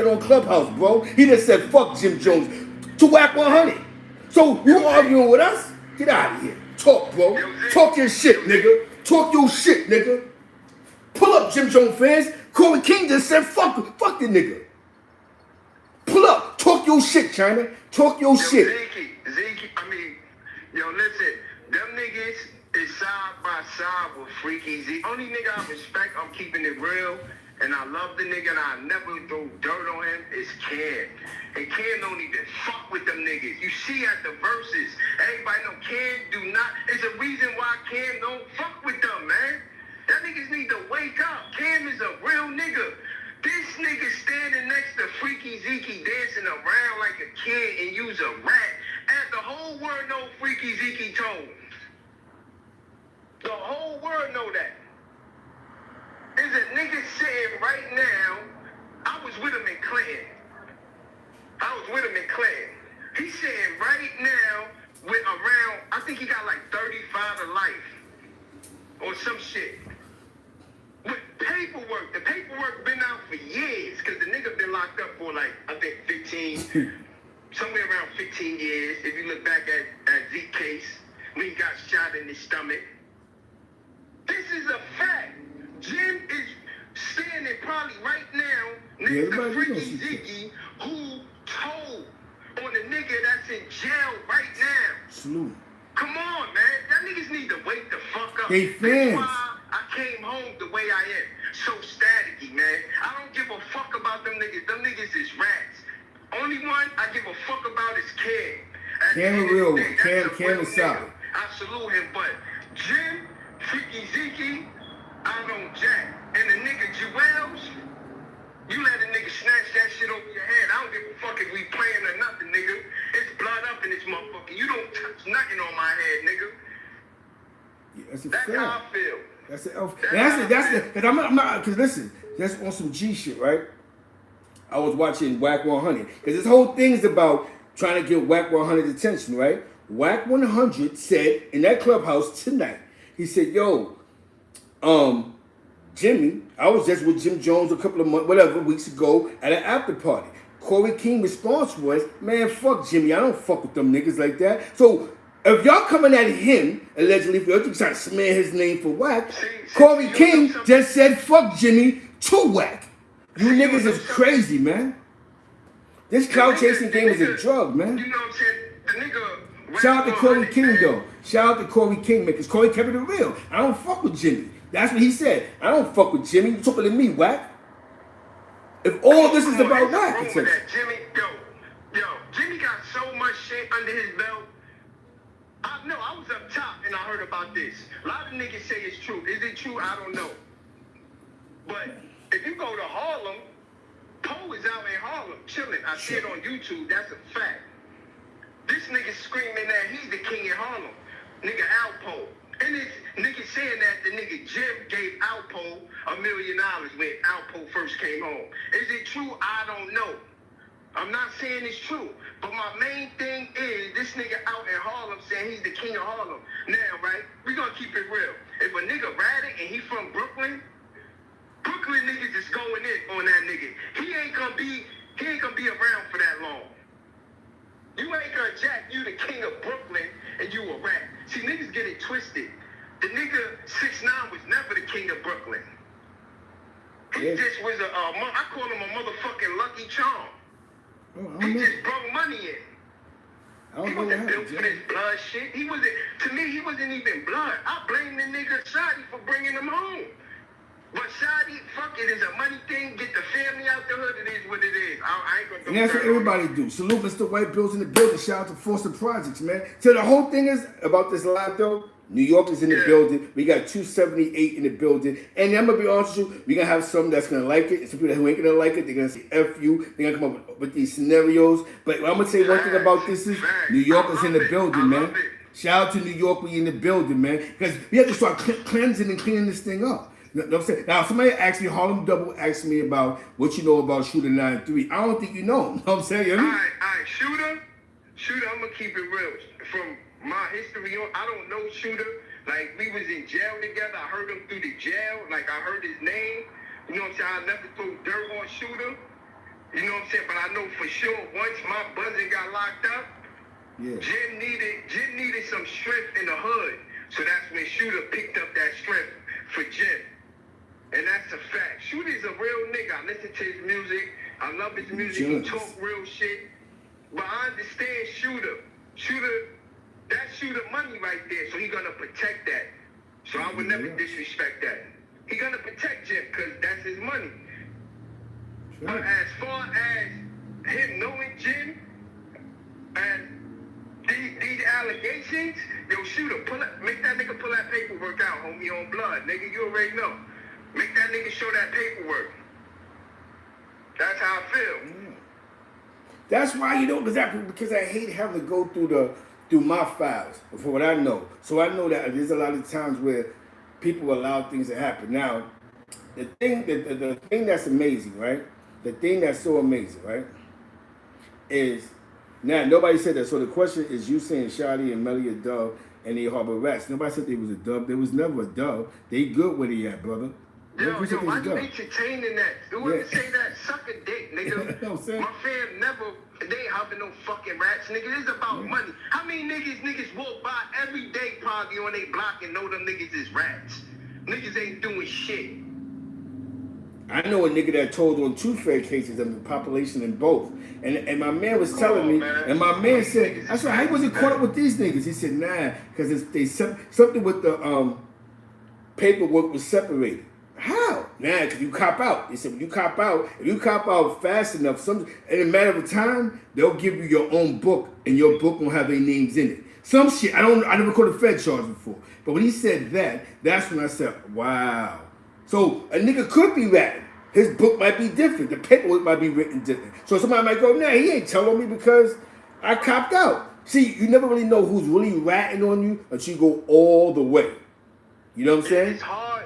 on Clubhouse, bro. He just said, fuck Jim Jones to Wack100. So you arguing with us? Get out of here. Talk, bro. Talk your shit, nigga. Talk your shit, nigga. Pull up, Jim Jones fans. Corey King just said, fuck the nigga. Pull up. Talk your shit, Chyna. Talk your shit. Zeke, listen. Them niggas is side by side with Freaky Zeke. Only nigga I respect, I'm keeping it real, and I love the nigga, and I never throw dirt on him, is Cam. And Cam don't even fuck with them niggas. You see at the verses, everybody know Cam do not. It's a reason why Cam don't fuck with them, man. That niggas need to wake up. Cam is a real nigga. This nigga standing next to Freaky Zeke dancing around like a kid and use a rat. And the whole world know Freaky Zeke told. The whole world know that. There's a nigga sitting right now. I was with him in Clinton. He's sitting right now with around, I think he got like 35 to life. Or some shit. With paperwork. The paperwork been out for years. Because the nigga been locked up for like, I think 15, somewhere around 15 years. If you look back at Zeke's case, when he got shot in his stomach. This is a fact. Jim is standing probably right now next to Freaky Zeke, who told on the nigga that's in jail right now. Salute. Come on, man. Y'all niggas need to wake the fuck up. They fans. That's why I came home the way I am. So staticky, man. I don't give a fuck about them niggas. Them niggas is rats. Only one I give a fuck about is Cam. Cam is real. Cam is solid. I salute him, but Jim, Freaky Zeke, I don't jack. And the nigga Jewels, you let a nigga snatch that shit over your head. I don't give a fuck if we playing or nothing, nigga. It's blood up in this motherfucker. You don't touch nothing on my head, nigga. Yeah, that's how I feel. Because listen, that's on some G shit, right? I was watching Wack100. Because this whole thing's about trying to get Wack100 attention, right? Wack100 said in that clubhouse tonight, he said, yo, Jimmy, I was just with Jim Jones a couple of weeks ago at an after party. Corey King's response was, man, fuck Jimmy. I don't fuck with them niggas like that. So if y'all coming at him, allegedly, if you're trying to smear his name for Wack, See, Corey you King know something? just said, fuck Jimmy to Wack. You See, you niggas know is something? crazy, man. This clout chasing game is a nigga, drug, man. You know what I'm saying? The nigga. Shout out to Corey Wack100, King, man. though. Shout out to Corey King, man, because Corey kept it real. I don't fuck with Jimmy. That's what he said. I don't fuck with Jimmy. You talking to me, Wack? If all this is Come on, about it's a Wack, rumor it's that Jimmy, Jimmy got so much shit under his belt. I was up top and I heard about this. A lot of niggas say it's true. Is it true? I don't know. But if you go to Harlem, Poe is out in Harlem chilling. I see it on YouTube. That's a fact. This nigga screaming that he's the king in Harlem. Nigga Alpo. And this nigga saying that the nigga Jim gave Alpo $1 million when Alpo first came home. Is it true? I don't know. I'm not saying it's true. But my main thing is this nigga out in Harlem saying he's the king of Harlem. Now, right? We gonna keep it real. If a nigga ratted and he from Brooklyn niggas is going in on that nigga. He ain't gonna be around for that long. You ain't gonna jack you the king of Brooklyn and you a rat. See, niggas get it twisted. The nigga 6ix9ine was never the king of Brooklyn. He just was I call him a motherfucking Lucky Charm. He just brought money in. He wasn't built for this blood shit. To me, he wasn't even blood. I blame the nigga Shotti for bringing him home. But Shotti, fuck it, it's a money thing. Get the family out the hood. It is what it is. I ain't gonna do. And that's what everybody do. Salute Mr. White Bills in the building. Shout out to Foster Projects, man. So the whole thing is about this live though. New York is in the building. We got 278 in the building. And I'm gonna be honest with you, we're gonna have some that's gonna like it, and some people who ain't gonna like it, they're gonna say F you, they're gonna come up with these scenarios. But I'm gonna say one thing about this is New York is in the building, man. Shout out to New York, we in the building, man. Because we have to start cleansing and cleaning this thing up. You know what I'm saying? Now, somebody asked me, Harlem Double asked me about what you know about Shooter 93. I don't think you know. You know what I'm saying? All right, Shooter, I'm gonna keep it real. From my history on, I don't know Shooter. Like, we was in jail together. I heard him through the jail. Like, I heard his name. You know what I'm saying? I never threw dirt on Shooter. You know what I'm saying? But I know for sure once my buzzing got locked up, Jim needed some strength in the hood. So that's when Shooter picked up that strength for Jim. And that's a fact. Shooter's a real nigga. I listen to his music. I love his music. He talk real shit. But I understand Shooter, that's Shooter money right there. So he gonna protect that. So I would never disrespect that. He gonna protect Jim because that's his money. Sure. But as far as him knowing Jim and these allegations, yo, Shooter, make that nigga pull that paperwork out, homie, on blood. Nigga, you already know. Make that nigga show that paperwork. That's how I feel. That's why, you know, because I hate having to go through my files for what I know. So I know that there's a lot of times where people allow things to happen. Now, the thing that's amazing, right? The thing that's so amazing, right? Is now nobody said that. So the question is, you saying Shotti and Melly a dub and they harbor rats. Nobody said they was a dub. There was never a dub. They good where they at, brother. Yo, why you entertaining that? You wouldn't say that? Suck a dick, nigga. You know what I'm saying? My fam they ain't helping no fucking rats, nigga. It's about money. How many niggas walk by every day probably on their block and know them niggas is rats? Niggas ain't doing shit. I know a nigga that told on 2 fair cases of the population in both. And my man was telling me, man. And my man said, I said, how wasn't caught up with these niggas? He said, nah, because something with the paperwork was separated. How? Nah, because you cop out. He said, when you cop out, if you cop out fast enough, in a matter of time, they'll give you your own book, and your book won't have their names in it. Some shit, I never caught a Fed charge before. But when he said that, that's when I said, wow. So a nigga could be ratting. His book might be different. The paperwork might be written different. So somebody might go, nah, he ain't telling me because I copped out. See, you never really know who's really ratting on you until you go all the way. You know what I'm saying?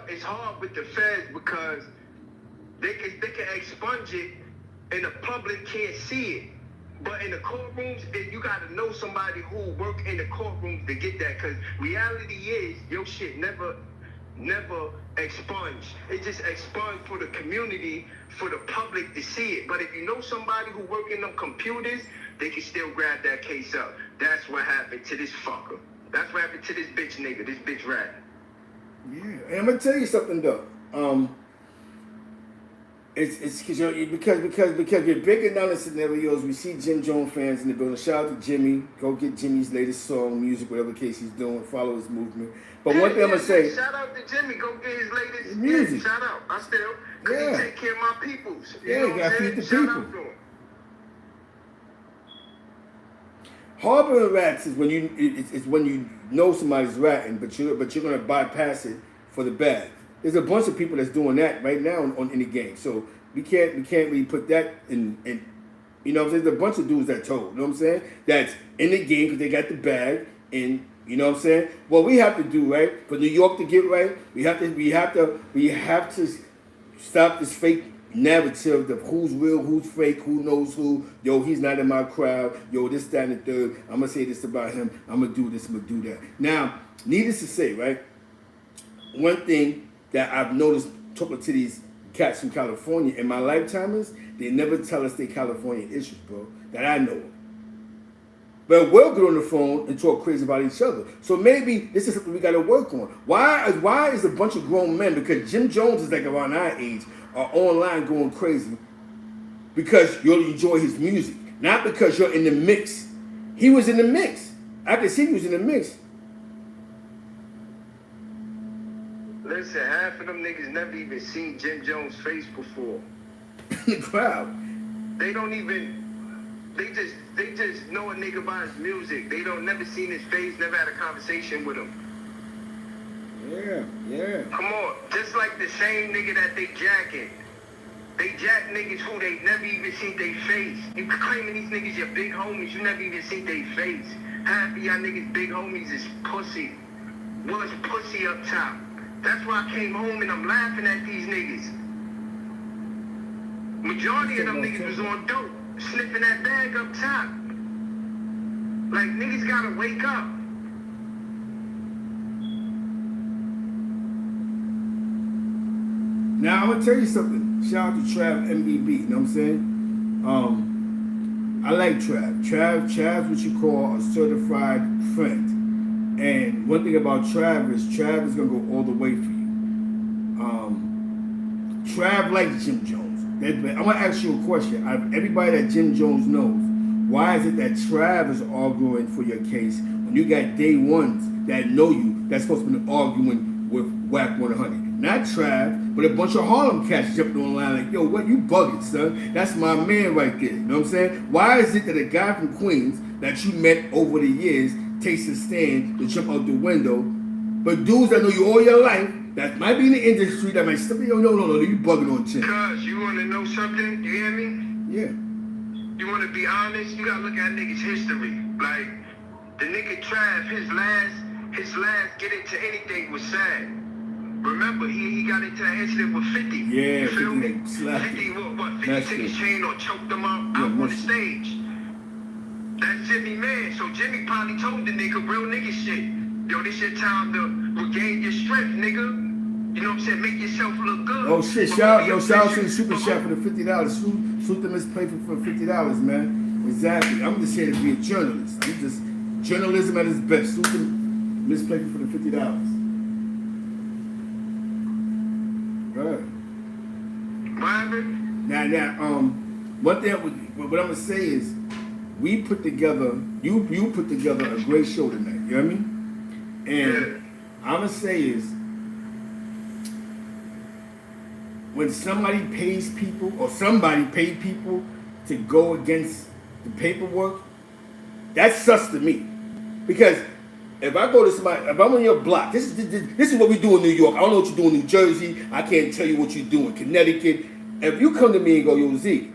It's hard with the feds because they can expunge it and the public can't see it. But in the courtrooms, you got to know somebody who work in the courtrooms to get that. Because reality is, your shit never never expunged. It just expunged for the community, for the public to see it. But if you know somebody who work in them computers, they can still grab that case up. That's what happened to this fucker. That's what happened to this bitch nigga, this bitch rat. Yeah, and I'm gonna tell you something though. It's because you're breaking down the scenarios. We see Jim Jones fans in the building. Shout out to Jimmy. Go get Jimmy's latest song, music, whatever case he's doing. Follow his movement. But one thing I'm gonna say. Shout out to Jimmy. Go get his latest music. Shout out. I still. Cause he take care of my peoples. You gotta feed the Shout people. out to him. Harboring rats is when it's when you know somebody's ratting, but you're gonna bypass it for the bad. There's a bunch of people that's doing that right now on any game, so we can't really put that in. You know what I'm saying? There's a bunch of dudes that told. You know what I'm saying? That's in the game because they got the bag, and you know what I'm saying. What we have to do, right, for New York to get right, we have to stop this fake narrative of who's real, who's fake, who knows who. Yo, he's not in my crowd. Yo, this, that, and the third. I'm gonna say this about him. I'm gonna do this. I'm gonna do that. Now, needless to say, right, one thing that I've noticed talking to these cats from California in my lifetime is they never tell us they Californian issues, bro, that I know of. But we'll get on the phone and talk crazy about each other. So maybe this is something we got to work on. Why is a bunch of grown men, because Jim Jones is like around our age, are online going crazy because you enjoy his music, not because you're in the mix. He was in the mix. I can see he was in the mix. Listen, half of them niggas never even seen Jim Jones' face before. In the crowd. They don't even. They just know a nigga by his music. They don't never seen his face, never had a conversation with him. Yeah. Come on, just like the same nigga that they jacking. They jack niggas who they never even seen their face. You claiming these niggas your big homies, you never even seen their face. Half of y'all niggas big homies is pussy. What's pussy up top? That's why I came home and I'm laughing at these niggas. Majority of them niggas was on dope, sniffing that bag up top. Like, niggas gotta wake up. Now, I'm going to tell you something. Shout out to Trav MBB, you know what I'm saying? I like Trav. Trav's what you call a certified friend. And one thing about Trav is going to go all the way for you. Trav likes Jim Jones. I'm going to ask you a question. Out of everybody that Jim Jones knows, why is it that Trav is arguing for your case when you got day ones that know you that's supposed to be arguing with Wack100? Not Trav, but a bunch of Harlem cats jumping online like, yo, what, you bugging, son? That's my man right there. You know what I'm saying? Why is it that a guy from Queens that you met over the years takes a stand to jump out the window, but dudes that know you all your life, that might be in the industry, that might still be, no, you bugging on Jim. Cuz, you want to know something? You hear me? Yeah. You want to be honest? You got to look at niggas' history. Like, the nigga Trav, his last get into anything was sad. Remember, he got into an incident with 50. Yeah, you feel 50 me? slapped 50 what 50 That's took his it. chain or choked him out on the stage. That's Jimmy, man. So Jimmy probably told the nigga real nigga shit. Yo, this your time to regain your strength, nigga. You know what I'm saying? Make yourself look good. Oh shit, shout out to the super chat for the $50. Shoot them as play for $50, man. Exactly. I'm just here to be a journalist. I'm just journalism at its best. Shoot them misplay for the $50. Right. Now, one thing what I'm gonna say is, we put together, you put together a great show tonight. You know what I mean? And I'm gonna say is, when somebody pays people or somebody paid people to go against the paperwork, that's sus to me. Because if I go to somebody, if I'm on your block, this is what we do in New York. I don't know what you do in New Jersey. I can't tell you what you do in Connecticut. If you come to me and go, yo, Zeke,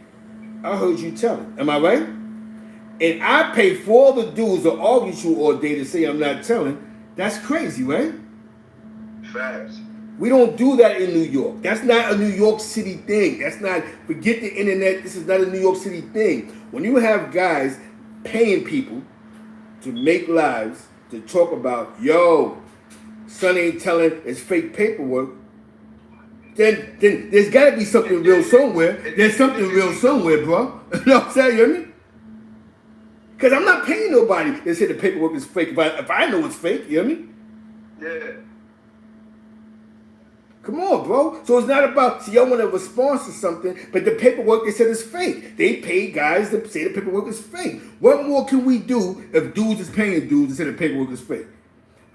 I heard you tell it. Am I right? And I pay for all the dudes to argue with you all day to say I'm not telling. That's crazy, right? Facts. We don't do that in New York. That's not a New York City thing. That's not, forget the internet. This is not a New York City thing. When you have guys paying people to make lives, to talk about, yo, son ain't telling it's fake paperwork, then there's got to be something real somewhere. There's something real somewhere, bro. You know what I'm saying? You hear me? Because I'm not paying nobody that say the paperwork is fake. If I know it's fake, you hear me? Yeah. Come on, bro. So it's not about, see, y'all want a response to something, but the paperwork, they said is fake. They pay guys to say the paperwork is fake. What more can we do if dudes is paying dudes to say the paperwork is fake?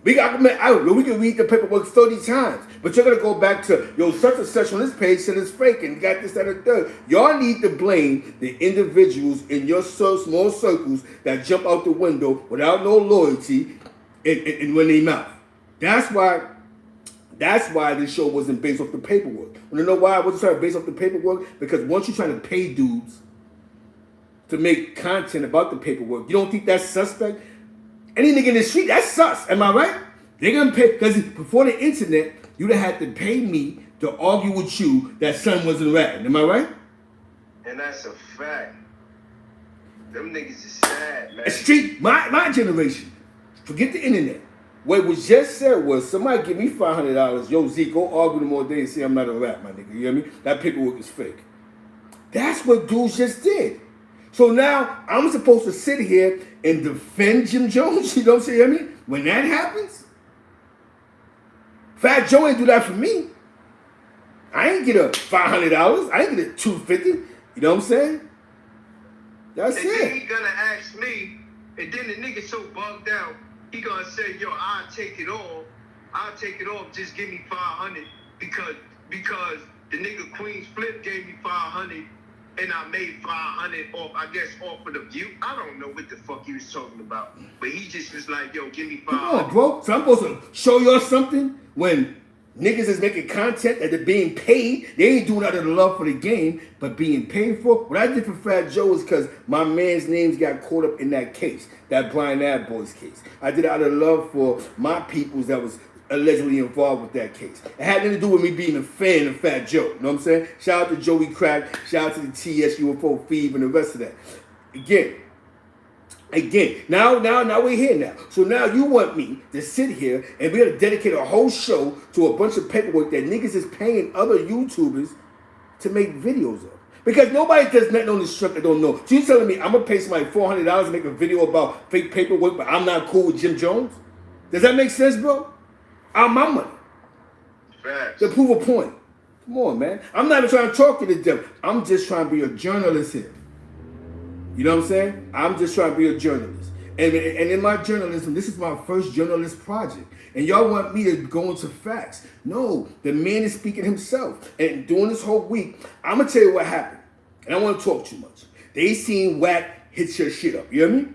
We can read the paperwork 30 times, but you're going to go back to, yo, such and such on this page said it's fake and got this, that, and third. Y'all need to blame the individuals in your small circles that jump out the window without no loyalty and run their mouth. That's why this show wasn't based off the paperwork. You know why it wasn't based off the paperwork? Because once you're trying to pay dudes to make content about the paperwork, you don't think that's suspect? Any nigga in the street, that's sus. Am I right? They're gonna pay, because before the internet, you'd have had to pay me to argue with you that son wasn't ratting. Am I right? And that's a fact. Them niggas is sad, man. A street, my generation, forget the internet. What was just said was, somebody give me $500. Yo, Zeke, go argue them all day and say I'm not a rat, my nigga. You hear me? That paperwork is fake. That's what dudes just did. So now I'm supposed to sit here and defend Jim Jones. You know what I'm saying? I mean, when that happens, Fat Joe ain't do that for me. I ain't get a $500. I ain't get a $250. You know what I'm saying? That's and it. Then he gonna ask me, and then the nigga so bugged out, he gonna say, yo, I'll take it all. I'll take it off. Just give me 500 because the nigga Queens Flip gave me 500. And I made 500 off, I guess, off of the view. I don't know what the fuck he was talking about. But he just was like, yo, give me 500. Come on, bro. So I'm supposed to show y'all something when niggas is making content that they're being paid. They ain't doing it out of the love for the game, but being paid for. What I did for Fat Joe is because my man's names got caught up in that case, that Brian Ad Boys case. I did it out of love for my peoples that was allegedly involved with that case. It had nothing to do with me being a fan of Fat Joe. You know what I'm saying? Shout out to Joey Crack. Shout out to the TS UFO Feed and the rest of that. Again. Now we're here now. So now you want me to sit here and we're gonna dedicate a whole show to a bunch of paperwork that niggas is paying other YouTubers to make videos of. Because nobody does nothing on the strip that don't know. So you telling me I'm gonna pay somebody $400 to make a video about fake paperwork, but I'm not cool with Jim Jones? Does that make sense, bro? I'm my money. Facts. To prove a point. Come on, man. I'm not even trying to talk to the devil. I'm just trying to be a journalist here. You know what I'm saying? I'm just trying to be a journalist. And in my journalism, this is my first journalist project. And y'all want me to go into facts. No, the man is speaking himself. And during this whole week, I'm going to tell you what happened. And I don't want to talk too much. They seen Wack hit your shit up. You hear me?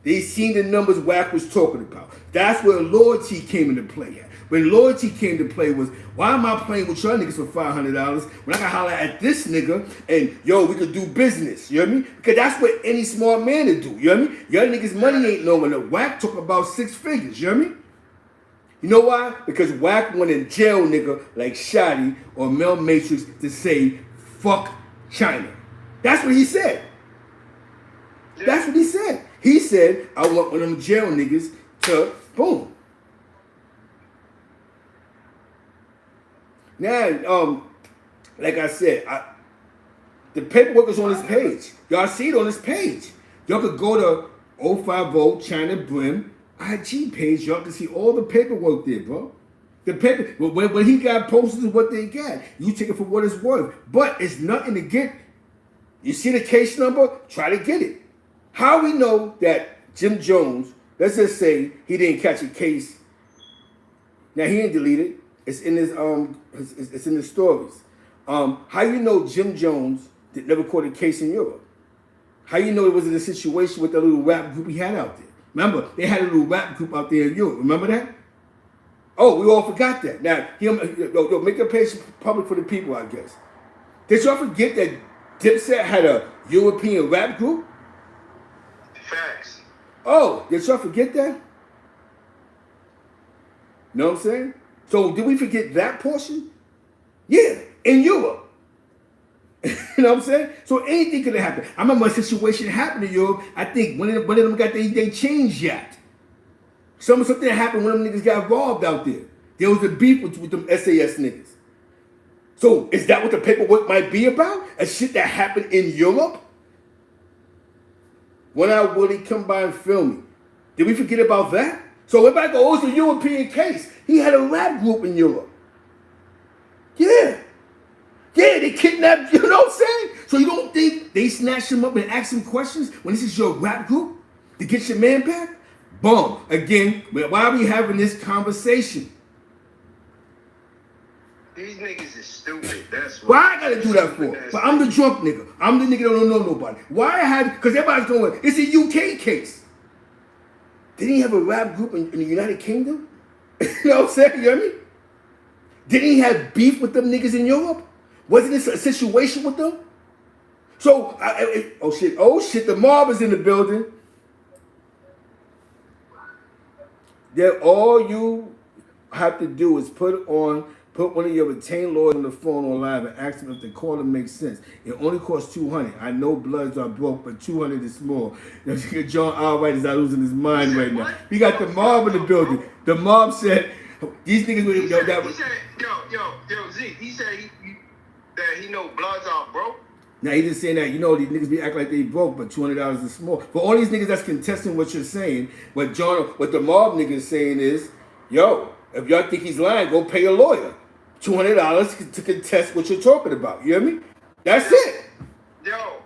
They seen the numbers Wack was talking about. That's where loyalty came into play at. When loyalty came to play was, why am I playing with your niggas for $500 when I can holler at this nigga and, yo, we could do business, you hear me? Because that's what any smart man would do, you hear me? Your niggas' money ain't no one. Wack talk about 6 figures, you hear me? You know why? Because Wack went in jail, nigga, like Shotti or Mel Matrix to say, fuck Chyna. That's what he said. That's what he said. He said, I want one of them jail niggas to, boom. Now, like I said, the paperwork is on this page. Y'all see it on this page. Y'all could go to 050 Chyna Brim IG page. Y'all can see all the paperwork there, bro. The paper, when he got posters is what they got. You take it for what it's worth. But it's nothing to get. You see the case number? Try to get it. How we know that Jim Jones, let's just say he didn't catch a case. Now he ain't deleted. It's in his it's in the stories. How you know Jim Jones never caught a case in Europe? How you know it was in a situation with that little rap group he had out there? Remember, they had a little rap group out there in Europe. Remember that? Oh, we all forgot that. Now, make your page public for the people, I guess. Did y'all forget that Dipset had a European rap group? Facts. Oh, did y'all forget that? Know what I'm saying? So did we forget that portion? Yeah, in Europe. You know what I'm saying? So anything could have happened. I remember a situation happened in Europe. I think one of them got they changed yet. Something happened when them niggas got robbed out there. There was a beef with them SAS niggas. So is that what the paperwork might be about? A shit that happened in Europe? When I Willie come by and film me. Did we forget about that? So if I go, oh, it's a European case. He had a rap group in Europe. Yeah. Yeah, they kidnapped, you know what I'm saying? So you don't think they snatched him up and asked him questions when this is your rap group to get your man back? Boom. Again, why are we having this conversation? These niggas is stupid. That's why I gotta do that for? But I'm the drunk nigga. I'm the nigga that don't know nobody. Why I had, because everybody's going, it's a UK case. Didn't he have a rap group in the United Kingdom? You know what I'm saying? You hear me? Didn't he have beef with them niggas in Europe? Wasn't this a situation with them? So, oh shit, the mob is in the building. That all you have to do is put one of your retained lawyers on the phone or live and ask them if the call makes sense. It only costs $200. I know bloods are broke, but $200 is small. John Albright is not losing his mind right now. He got the mob in the building. The mob said, these niggas he said, yo, Z, he said that he know bloods are broke. Now he just saying that, you know, these niggas be acting like they broke, but $200 is small. For all these niggas that's contesting what you're saying, what the mob niggas saying is, yo, if y'all think he's lying, go pay a lawyer. $200 to contest what you're talking about. You hear me? That's it. Yo,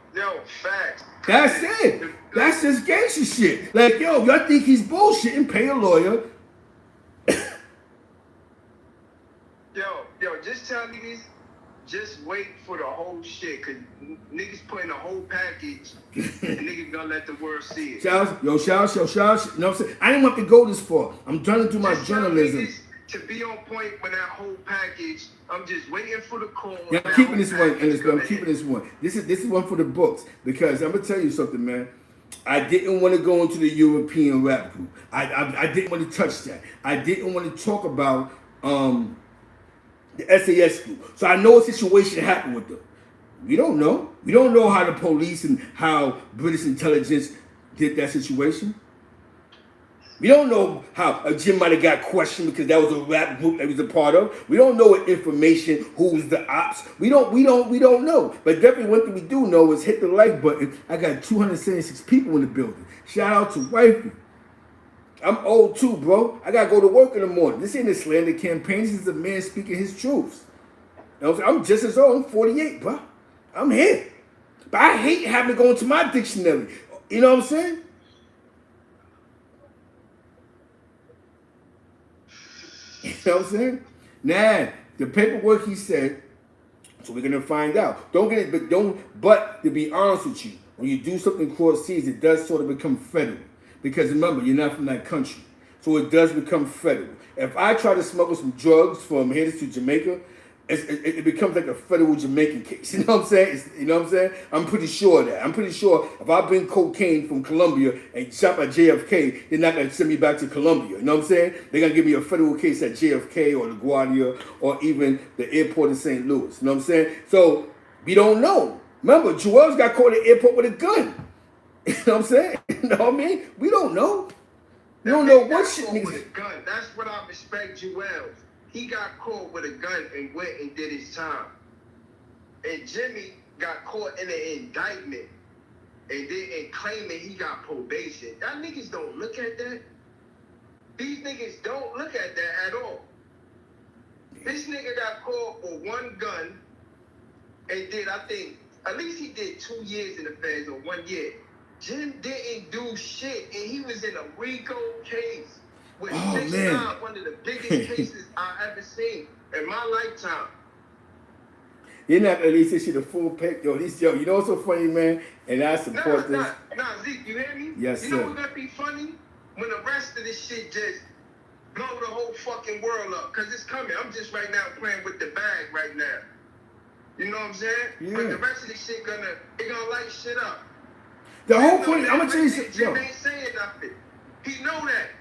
facts. That's it. That's just gangster shit. Like, yo, if y'all think he's bullshitting, pay a lawyer. Yo, just tell niggas, just wait for the whole shit, cause niggas putting the whole package, and niggas gonna let the world see it. Shout, you know what I'm saying? I didn't want to go this far. I'm trying to do my journalism. To be on point with that whole package, I'm just waiting for the call. Yeah, I'm keeping this one, I'm keeping this one. This is one for the books, because I'm gonna tell you something, man. I didn't want to go into the European rap group. I didn't want to touch that. I didn't want to talk about the SAS group. So I know a situation happened with them. We don't know. We don't know how the police and how British intelligence did that situation. We don't know how Jim might have got questioned because that was a rap group that he was a part of. We don't know what information, who was the ops. We don't know. But definitely one thing we do know is hit the like button. I got 276 people in the building. Shout out to Wifey. I'm old too, bro. I gotta go to work in the morning. This ain't a slander campaign. This is a man speaking his truths. You know, I'm just as old. I'm 48, bro. I'm here. But I hate having to go into my dictionary. You know what I'm saying? You know what I'm saying? Nah, the paperwork he said, so we're gonna find out. But to be honest with you, when you do something cross seas, it does sort of become federal. Because remember, you're not from that country. So it does become federal. If I try to smuggle some drugs from here to Jamaica, it becomes like a federal Jamaican case. You know what I'm saying? I'm pretty sure of that. I'm pretty sure if I bring cocaine from Colombia and shop at JFK, they're not going to send me back to Colombia. You know what I'm saying? They're going to give me a federal case at JFK or LaGuardia or even the airport in St. Louis. You know what I'm saying? So we don't know. Remember, Joel's got caught at the airport with a gun. You know what I'm saying? You know what I mean? We don't know. We don't know what shit niggas. With a gun. That's what I respect Joel's. He got caught with a gun and went and did his time. And Jimmy got caught in an indictment and claiming he got probation. Y'all niggas don't look at that. These niggas don't look at that at all. This nigga got caught for one gun and did, I think, at least he did 2 years in the feds or 1 year. Jim didn't do shit, and he was in a RICO case with 69, one of the biggest cases I ever seen in my lifetime. You're not at least issue the full pick, yo. You know what's so funny, man? And I support this. Nah, Zeke, you hear me? Yes, sir. You know what's gonna be funny? When the rest of this shit just blow the whole fucking world up, cause it's coming. I'm just right now playing with the bag right now. You know what I'm saying? Yeah. But the rest of this shit gonna light shit up. The whole point, I'm gonna tell you something. Jim ain't saying nothing. He know that.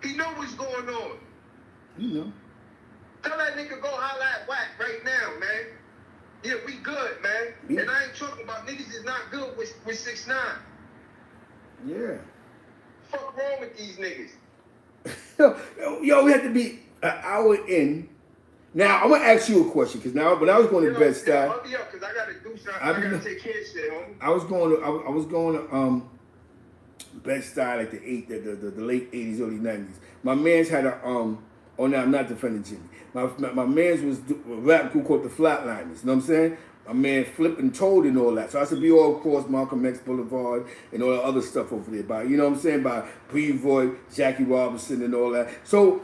He know what's going on. You know. Tell that nigga go holla at Wack right now, man. Yeah, we good, man. Yeah. And I ain't talking about niggas is not good with 6ix9ine. Yeah. Fuck wrong with these niggas? Yo, we have to be An hour in. Now I'm gonna ask you a question because now when I was going to Bed-Stuy, hurry up, because I gotta do something. I gotta take care of shit, homie. I was going to Bed-Stuy like the late 80s, early 90s. My man's had a oh no, I'm not defending Jimmy. My man's was a rap group called the Flatliners. You know what I'm saying? My man Flip and Toad and all that. So I used to be all across Malcolm X Boulevard and all the other stuff over there by, you know what I'm saying, by Brevoy, Jackie Robinson and all that. So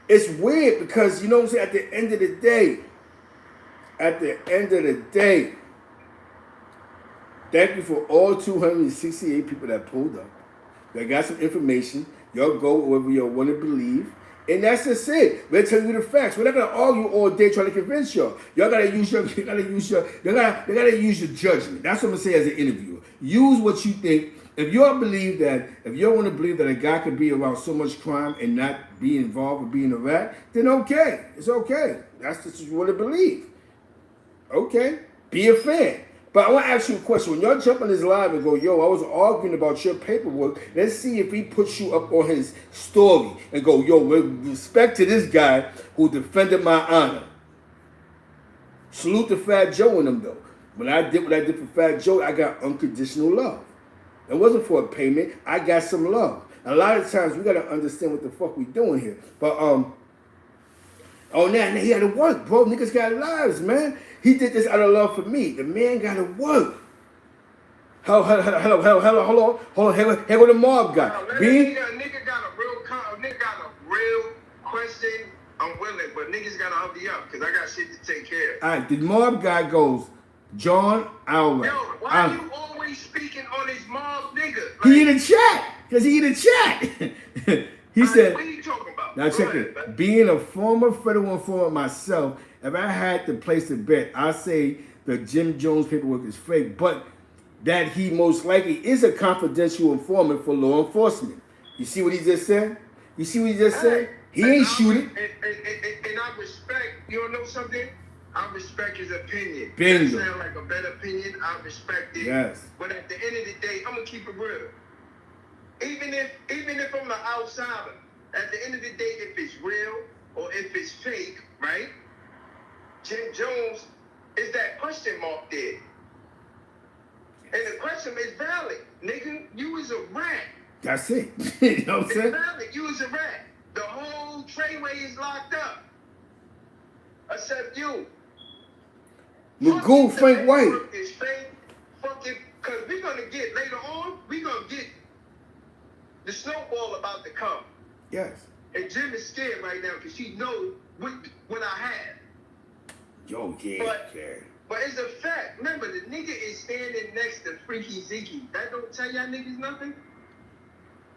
it's weird because, you know what I'm saying, at the end of the day, thank you for all 268 people that pulled up. That got some information. Y'all go wherever y'all want to believe. And that's just it. We're telling you the facts. We're not gonna argue all day trying to convince y'all. Y'all gotta use your judgment. That's what I'm gonna say as an interviewer. Use what you think. If you want to believe that a guy could be around so much crime and not be involved with being a rat, then okay. It's okay. That's just what you want to believe. Okay. Be a fan. But I want to ask you a question. When y'all jump on this live and go, yo, I was arguing about your paperwork, let's see if he puts you up on his story and go, yo, with respect to this guy who defended my honor. Salute to Fat Joe and them, though. When I did what I did for Fat Joe, I got unconditional love. It wasn't for a payment. I got some love. And a lot of times, we got to understand what the fuck we doing here. But, oh, now he had to work, bro. Niggas got lives, man. He did this out of love for me. The man got to work. Hello. Here go the mob guy. Nigga got a real question. I'm willing, but niggas got to hurry up because I got shit to take care of. All right, the mob guy goes, John Allen. Yo, why are you always speaking on his mob nigga? Like, he in the chat. Because he in the chat. He said, what are you talking about? Now check it. Being a former federal informant myself, if I had to place a bet, I say the Jim Jones paperwork is fake, but that he most likely is a confidential informant for law enforcement. You see what he just said? You see what he just said? He ain't shooting. And I respect, you don't know something? I respect his opinion. Bingo. That sound like a better opinion. I respect it. Yes. But at the end of the day, I'm gonna keep it real. Even if I'm an outsider, at the end of the day, if it's real or if it's fake, right? Jim Jones is that question mark there. And the question is valid. Nigga, you is a rat. That's it. You know what I'm saying? It's valid. You is a rat. The whole trainway is locked up. Except you. Magoo, Frank White. Is fake. Fucking, because we're going to get, later on, we're going to get the snowball about to come. Yes. And Jim is scared right now because she knows what I have. Yo, yeah. But it's a fact. Remember, the nigga is standing next to Freaky Zeke. That don't tell y'all niggas nothing?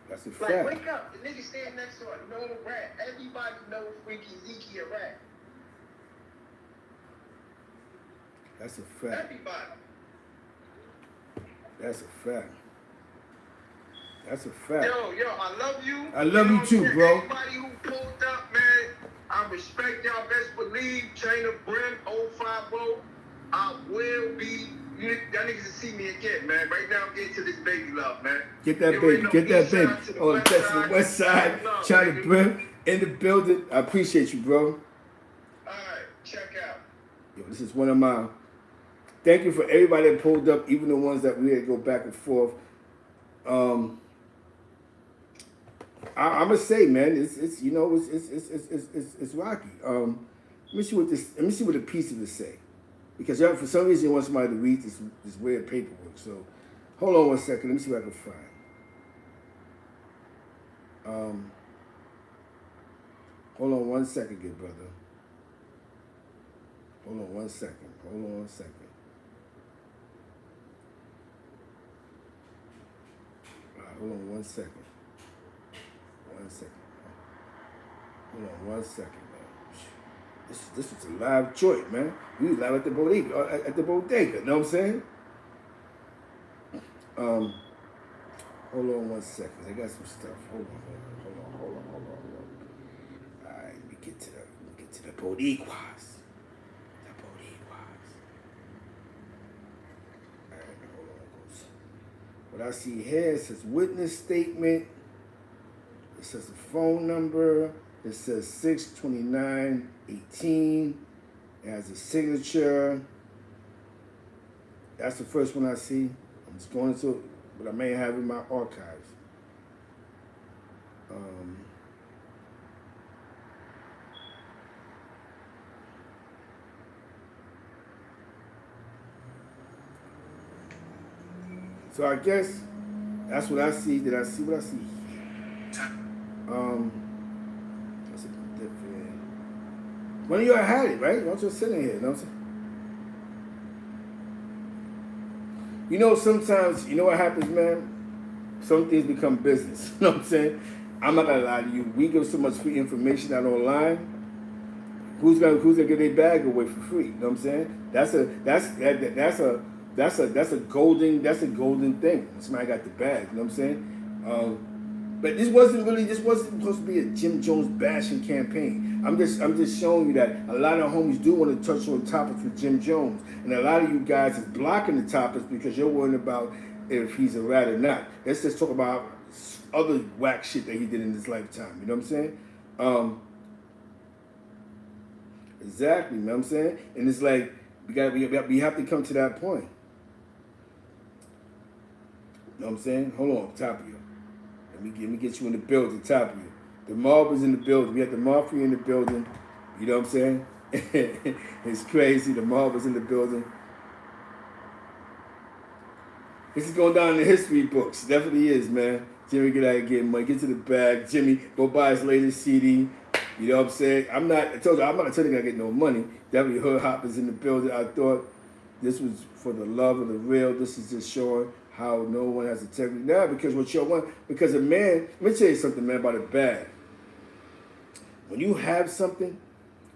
That's a fact. Like, wake up. The nigga standing next to a known rat. Everybody knows Freaky Zeke a rat. That's a fact. Everybody. That's a fact. That's a fact. Yo, I love you. I love you too, bro. Everybody who pulled up, man, I respect y'all. Best believe. Chyna, Brim, 050. I will be. Y'all niggas will see me again, man. Right now, I'm getting to this baby love, man. Get that baby. Get that baby. Oh, that's the west side. Chyna, Brim in the building. I appreciate you, bro. All right, check out. Yo, this is one of my. Thank you for everybody that pulled up, even the ones that we had to go back and forth. I'm gonna say, man, it's you know it's rocky. Let me see what the piece of this say, because for some reason you want somebody to read this weird paperwork. So hold on one second. Let me see what I can find. Hold on one second, good brother. Hold on one second. Hold on one second. Hold on one second, man. This was a live joint, man. We was live at the bodega. You know what I'm saying? Hold on one second. I got some stuff. Hold on. All right, let me get to the bodegas. All right, hold on. What I see here says witness statement. It says the phone number. It says 6/29/18. It has a signature. That's the first one I see. I'm just going to, but I may have in my archives. So I guess that's what I see. Did I see what I see? That's a different. One of y'all had it, right? Y'all just sitting here, you know what I'm saying? You know, sometimes, you know what happens, man? Some things become business. You know what I'm saying? I'm not gonna lie to you. We give so much free information out online. Who's gonna get their bag away for free? You know what I'm saying? That's a golden thing. Somebody got the bag. You know what I'm saying? But this wasn't supposed to be a Jim Jones bashing campaign. I'm just showing you that a lot of homies do want to touch on topics with Jim Jones, and a lot of you guys is blocking the topics because you're worried about if he's a rat or not. Let's just talk about other whack shit that he did in his lifetime. You know what I'm saying? Exactly. You know what I'm saying? And it's like we have to come to that point. You know what I'm saying? Hold on, top of you. Let me get you in the building, top of you. The mob is in the building. We have the mafia in the building. You know what I'm saying? It's crazy. The mob is in the building. This is going down in the history books. Definitely is, man. Jimmy, get out and get money. Get to the bag. Jimmy, go buy his latest CD. You know what I'm saying? I told you, I'm not telling you I get no money. Definitely Hood Hop is in the building. I thought this was for the love of the real. This is just showing how no one has integrity now, because what you want, because a man, let me tell you something, man, about a bag. When you have something,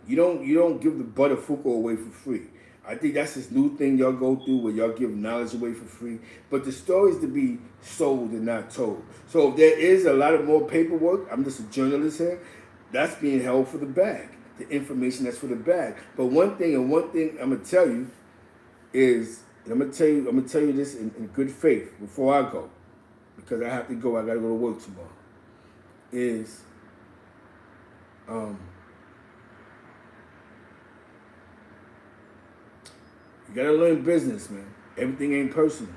you don't give the butterfucker away for free. I think that's this new thing y'all go through where y'all give knowledge away for free. But the story's to be sold and not told. So if there is a lot of more paperwork, I'm just a journalist here, that's being held for the bag. The information that's for the bag. But one thing I'm gonna tell you is, and I'm gonna tell you this in good faith before I go, because I have to go. I gotta go to work tomorrow. Is you gotta learn business, man. Everything ain't personal.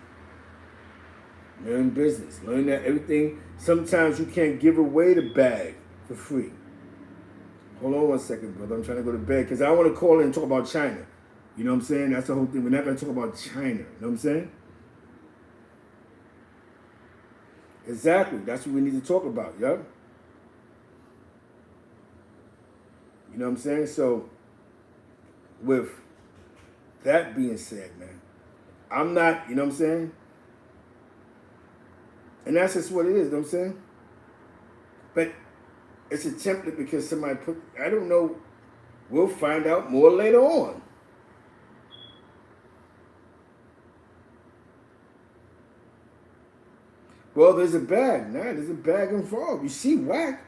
Learn business. Learn that everything. Sometimes you can't give away the bag for free. Hold on one second, brother. I'm trying to go to bed because I want to call in and talk about Chyna. You know what I'm saying? That's the whole thing. We're not going to talk about Chyna. You know what I'm saying? Exactly. That's what we need to talk about, yeah? You know what I'm saying? So, with that being said, man, I'm not, you know what I'm saying? And that's just what it is, you know what I'm saying? But it's a template because somebody put, I don't know, we'll find out more later on. Well, there's a bag. Nah, there's a bag involved. You see, Wack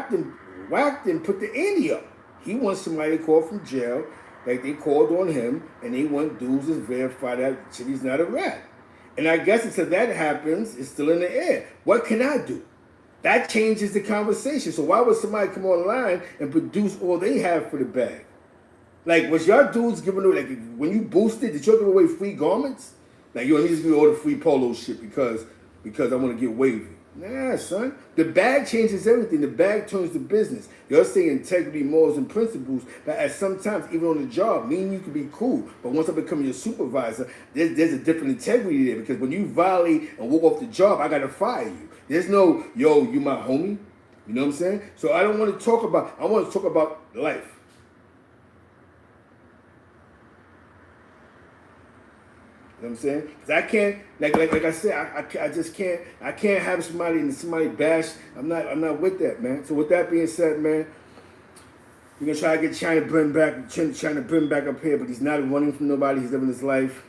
didn't put the ante up. He wants somebody to call from jail, like they called on him, and they want dudes to verify that he's not a rat. And I guess until that happens, it's still in the air. What can I do? That changes the conversation. So why would somebody come online and produce all they have for the bag? Like, was y'all dudes giving away, like, when you boosted, did y'all give away free garments? Like, yo, let me just give you all the free polo shit because I want to get wavy. Nah, son. The bag changes everything. The bag turns to business. You're saying integrity, morals, and principles, but at sometimes, even on the job, me and you can be cool. But once I become your supervisor, there's a different integrity there, because when you violate and walk off the job, I got to fire you. There's no, yo, you my homie. You know what I'm saying? So I want to talk about life. You know what I'm saying? Because I can't, like I said, I just can't, I can't have somebody bash. I'm not with that, man. So with that being said, man, we're going to try to get Chyna Brim back up here, but he's not running from nobody. He's living his life.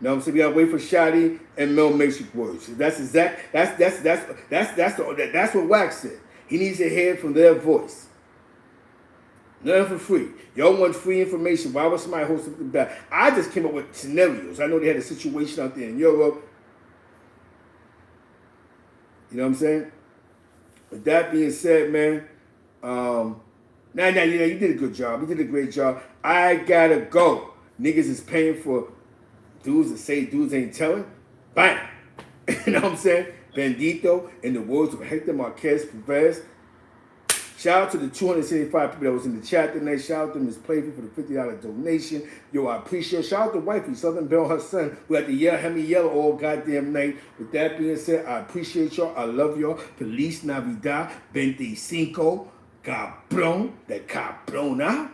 You know what I'm saying? We gotta wait for Shotti and Mel Matrix words. That's what Wack said. He needs to hear from their voice. Nothing for free. Y'all want free information. Why would somebody hold something back? I just came up with scenarios. I know they had a situation out there in Europe. You know what I'm saying? With that being said, man, You did a good job. You did a great job. I gotta go. Niggas is paying for dudes that say dudes ain't telling. Bam. You know what I'm saying? Bandito, in the words of Hector Marquez Perez. Shout out to the 275 people that was in the chat tonight. Shout out to Ms. Playful for the $50 donation. Yo, I appreciate it. Shout out to Wifey, Southern Belle, her son, who had to have me yell all goddamn night. With that being said, I appreciate y'all. I love y'all. Feliz Navidad, 25, cabrón, that cabrona.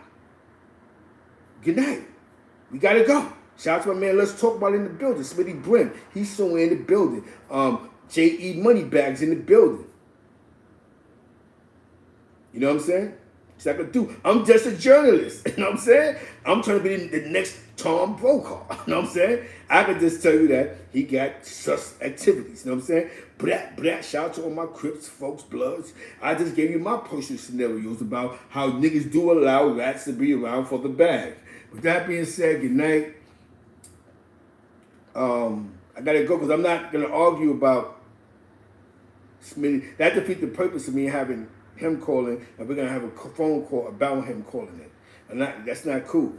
Good night. We gotta go. Shout out to my man, let's talk about it in the building. Smitty Brim, he's somewhere in the building. J.E. Moneybags in the building. You know what I'm saying? It's like I do. I'm just a journalist. You know what I'm saying? I'm trying to be the next Tom Brokaw. You know what I'm saying? I can just tell you that he got sus activities. You know what I'm saying? Brat. Shout out to all my Crips, folks, Bloods. I just gave you my personal scenarios about how niggas do allow rats to be around for the bag. With that being said, good night. I gotta go because I'm not gonna argue about Smitty. That defeats the purpose of me having him calling, and we're gonna have a phone call about him calling it. And that's not cool.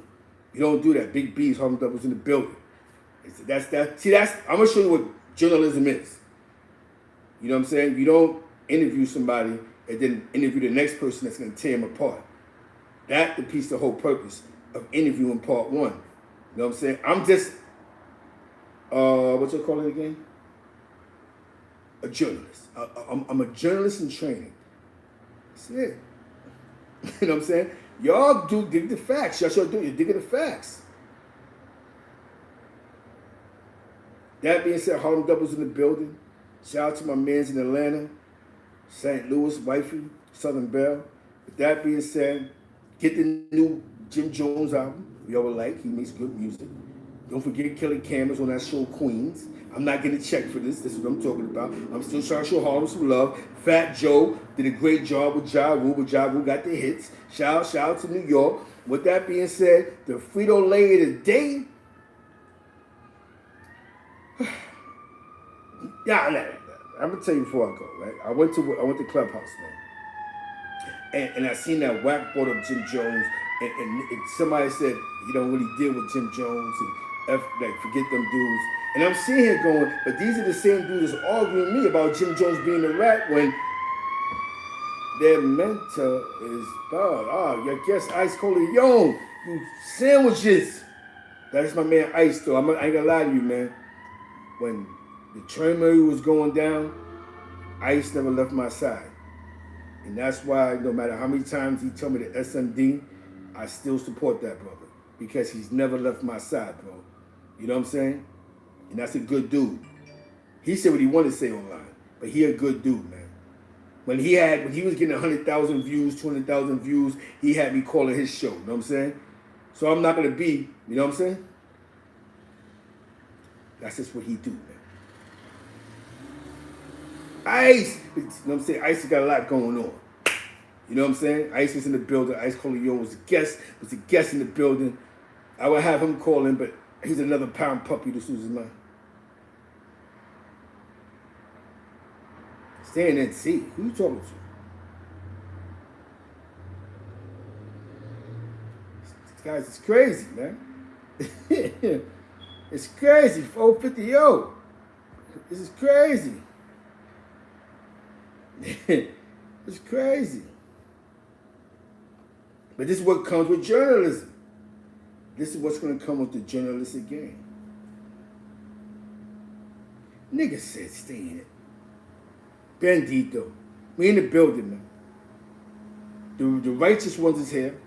You don't do that. Big B's, Harlem Doubles in the building. That's I'm gonna show you what journalism is. You know what I'm saying? You don't interview somebody and then interview the next person that's gonna tear him apart. That defeats the whole purpose of interviewing part one. You know what I'm saying? I'm just what's it called again? A journalist. I'm a journalist in training. That's it. You know what I'm saying? Y'all do dig the facts. Y'all sure do. You're digging the facts. That being said, Harlem Doubles in the building. Shout out to my mans in Atlanta, St. Louis, Wifey, Southern Belle. With that being said, get the new Jim Jones album. We all like. He makes good music. Don't forget Kelly Cameras on that show Queens. I'm not getting a check for this. This is what I'm talking about. I'm still trying to show Harlem some love. Fat Joe did a great job with Ja Rule, but Ja Rule got the hits. Shout out to New York. With that being said, the Frito-Lay of the day. I'm gonna tell you before I go, right? I went to Clubhouse, man. And I seen that Wack brought up Jim Jones, and somebody said he don't really deal with Jim Jones and forget them dudes. And I'm sitting here going, but these are the same dudes that's arguing me about Jim Jones being a rat when their mentor is dog. I guess Ice Coleon, you sandwiches. That's my man Ice though. I ain't gonna lie to you, man. When the turmoil was going down, Ice never left my side. And that's why no matter how many times he told me the SMD, I still support that brother. Because he's never left my side, bro. You know what I'm saying? And that's a good dude. He said what he wanted to say online, but he a good dude, man. When he was getting 100,000 views, 200,000 views, he had me calling his show. You know what I'm saying? So I'm not gonna be, you know what I'm saying? That's just what he do, man. Ice, you know what I'm saying? Ice has got a lot going on. You know what I'm saying? Ice was in the building. Ice Coleon was a guest in the building. I would have him call in, but he's another pound puppy to lose his mind. Staying in C. Who you talking to? This guy's it's crazy, man. It's crazy. 450 yo. This is crazy. It's crazy. But this is what comes with journalism. This is what's going to come with the journalistic game. Nigga said stay in it. Bandito. We in the building, man. The righteous ones is here.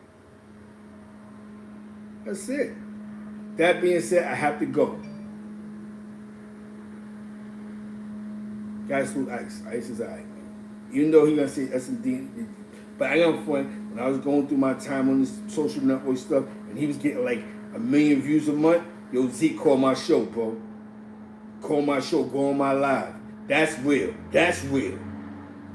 That's it. That being said, I have to go. Guys who Ice. Ice is alright, man. Even though he gonna say S&D, but I got fun when I was going through my time on this social network stuff, and he was getting like 1 million views a month. Yo, Zeke, call my show, bro. Call my show, go on my live. That's real. That's real.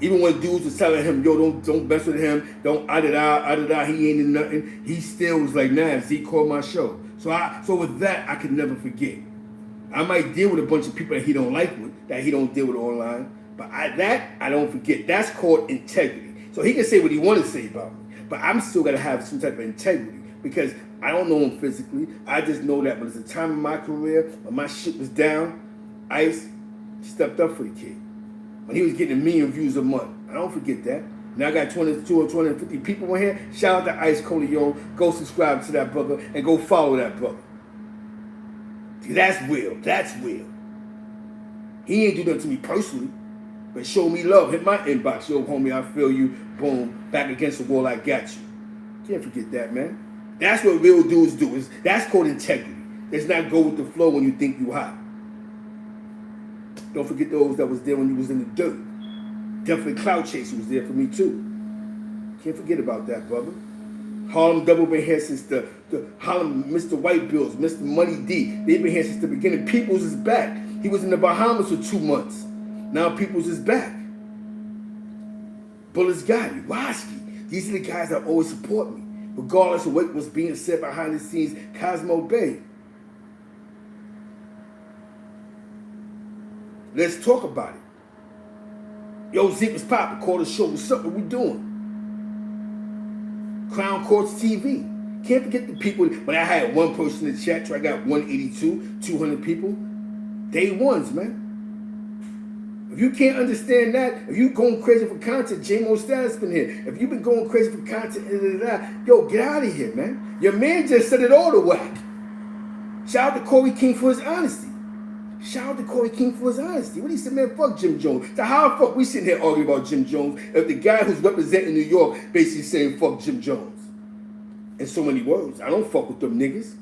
Even when dudes was telling him, yo, don't mess with him, don't da, he ain't in nothing. He still was like, nah, Zeke, call my show. So with that, I can never forget. I might deal with a bunch of people that he don't like with, that he don't deal with online, but I don't forget. That's called integrity. So he can say what he want to say about me. But I'm still got to have some type of integrity because I don't know him physically. I just know that when it's a time in my career when my shit was down, Ice stepped up for the kid. When he was getting 1 million views a month. I don't forget that. Now I got 22 or 250 people in here. Shout out to Ice Coleon. Go subscribe to that brother and go follow that brother. That's real. That's real. He ain't do nothing to me personally, but show me love. Hit my inbox. Yo, homie, I feel you. Boom. Back against the wall, I got you. Can't forget that, man. That's what real dudes do. That's called integrity. It's not go with the flow when you think you hot. Don't forget those that was there when you was in the dirt. Definitely Cloud Chaser was there for me too. Can't forget about that, brother. Harlem Double been here since the Harlem Mr. White Bills, Mr. Money D. They've been here since the beginning. Peoples is back. He was in the Bahamas for 2 months. Now Peoples is back. Bullets Gotti, Roski. These are the guys that always support me, regardless of what was being said behind the scenes. Cosmo Bay. Let's talk about it. Yo, Zeke was popping. Call the show. What's up? What we doing? Crown Courts TV. Can't forget the people. When I had one person in the chat, so I got 182, 200 people. Day ones, man. If you can't understand that, if you going crazy for content, J-Mo Status been here. If you've been going crazy for content, yo, get out of here, man. Your man just said it all to whack. Shout out to Corey King for his honesty. Shout out to Corey King for his honesty. What he said, man, fuck Jim Jones. So how the fuck we sitting here arguing about Jim Jones if the guy who's representing New York basically saying fuck Jim Jones? In so many words. I don't fuck with them niggas.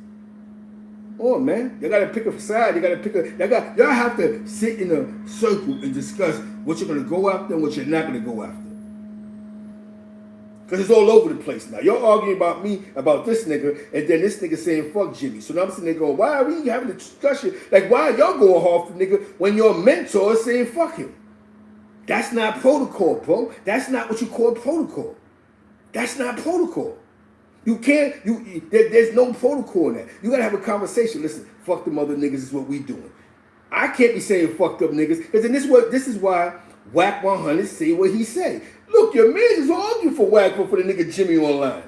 Oh man, you gotta pick a side. Y'all have to sit in a circle and discuss what you're gonna go after and what you're not gonna go after. Because it's all over the place now. You're arguing about me, about this nigga, and then this nigga saying fuck Jimmy. So now I'm sitting there going, why are we having a discussion? Like, why are y'all going hard for nigga when your mentor is saying fuck him? That's not protocol, bro. That's not what you call protocol. That's not protocol. You can't, there's no protocol in that. You gotta have a conversation. Listen, fuck them other niggas is what we doing. I can't be saying fucked up niggas, because then this is why Wack100 say what he say. Look, your man is arguing for Wack100 for the nigga Jimmy online.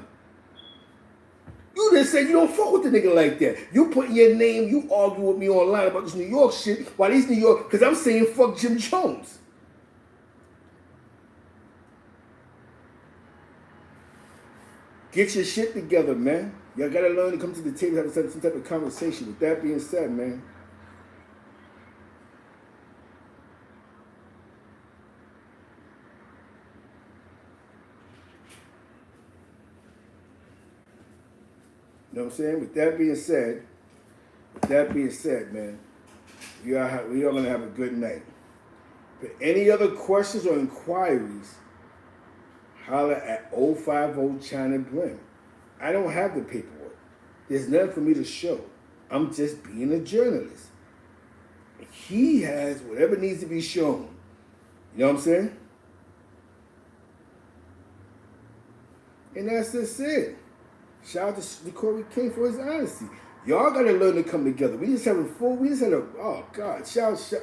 You just say you don't fuck with the nigga like that. You put your name, you argue with me online about this New York shit, while these New York, because I'm saying fuck Jim Jones. Get your shit together, man. Y'all gotta learn to come to the table and have some type of conversation. With that being said, man. You know what I'm saying? With that being said, man, we are gonna have a good night. For any other questions or inquiries, holler at 050 Chyna Brim. I don't have the paperwork. There's nothing for me to show. I'm just being a journalist. He has whatever needs to be shown. You know what I'm saying? And that's just it. Shout out to Corey King for his honesty. Y'all gotta learn to come together. We just had oh God,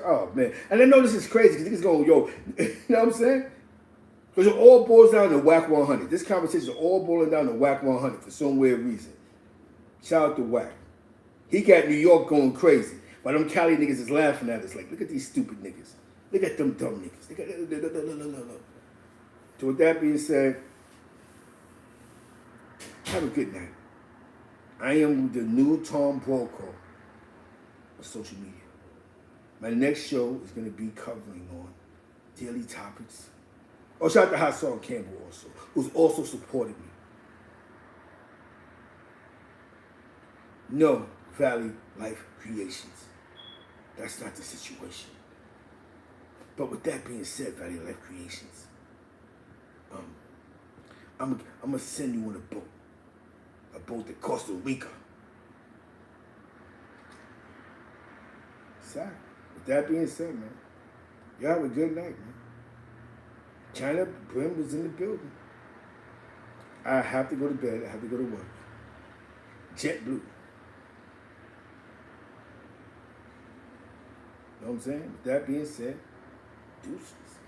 oh man. And I know this is crazy because niggas going, yo, you know what I'm saying? Because it all boils down to Wack100. This conversation is all boiling down to Wack100 for some weird reason. Shout out to Wack. He got New York going crazy. But them Cali niggas is laughing at us like, look at these stupid niggas. Look at them dumb niggas. So with that being said, have a good night. I am the new Tom Brokaw of social media. My next show is going to be covering on daily topics. Oh, shout out to Hot Song Campbell also, who's also supported me. No, Valley Life Creations. That's not the situation. But with that being said, Valley Life Creations, I'm going to send you on a boat to Costa Rica. Sorry. With that being said, man, y'all have a good night, man. Chyna Brim was in the building. I have to go to bed. I have to go to work. JetBlue. You know what I'm saying? With that being said, deuces.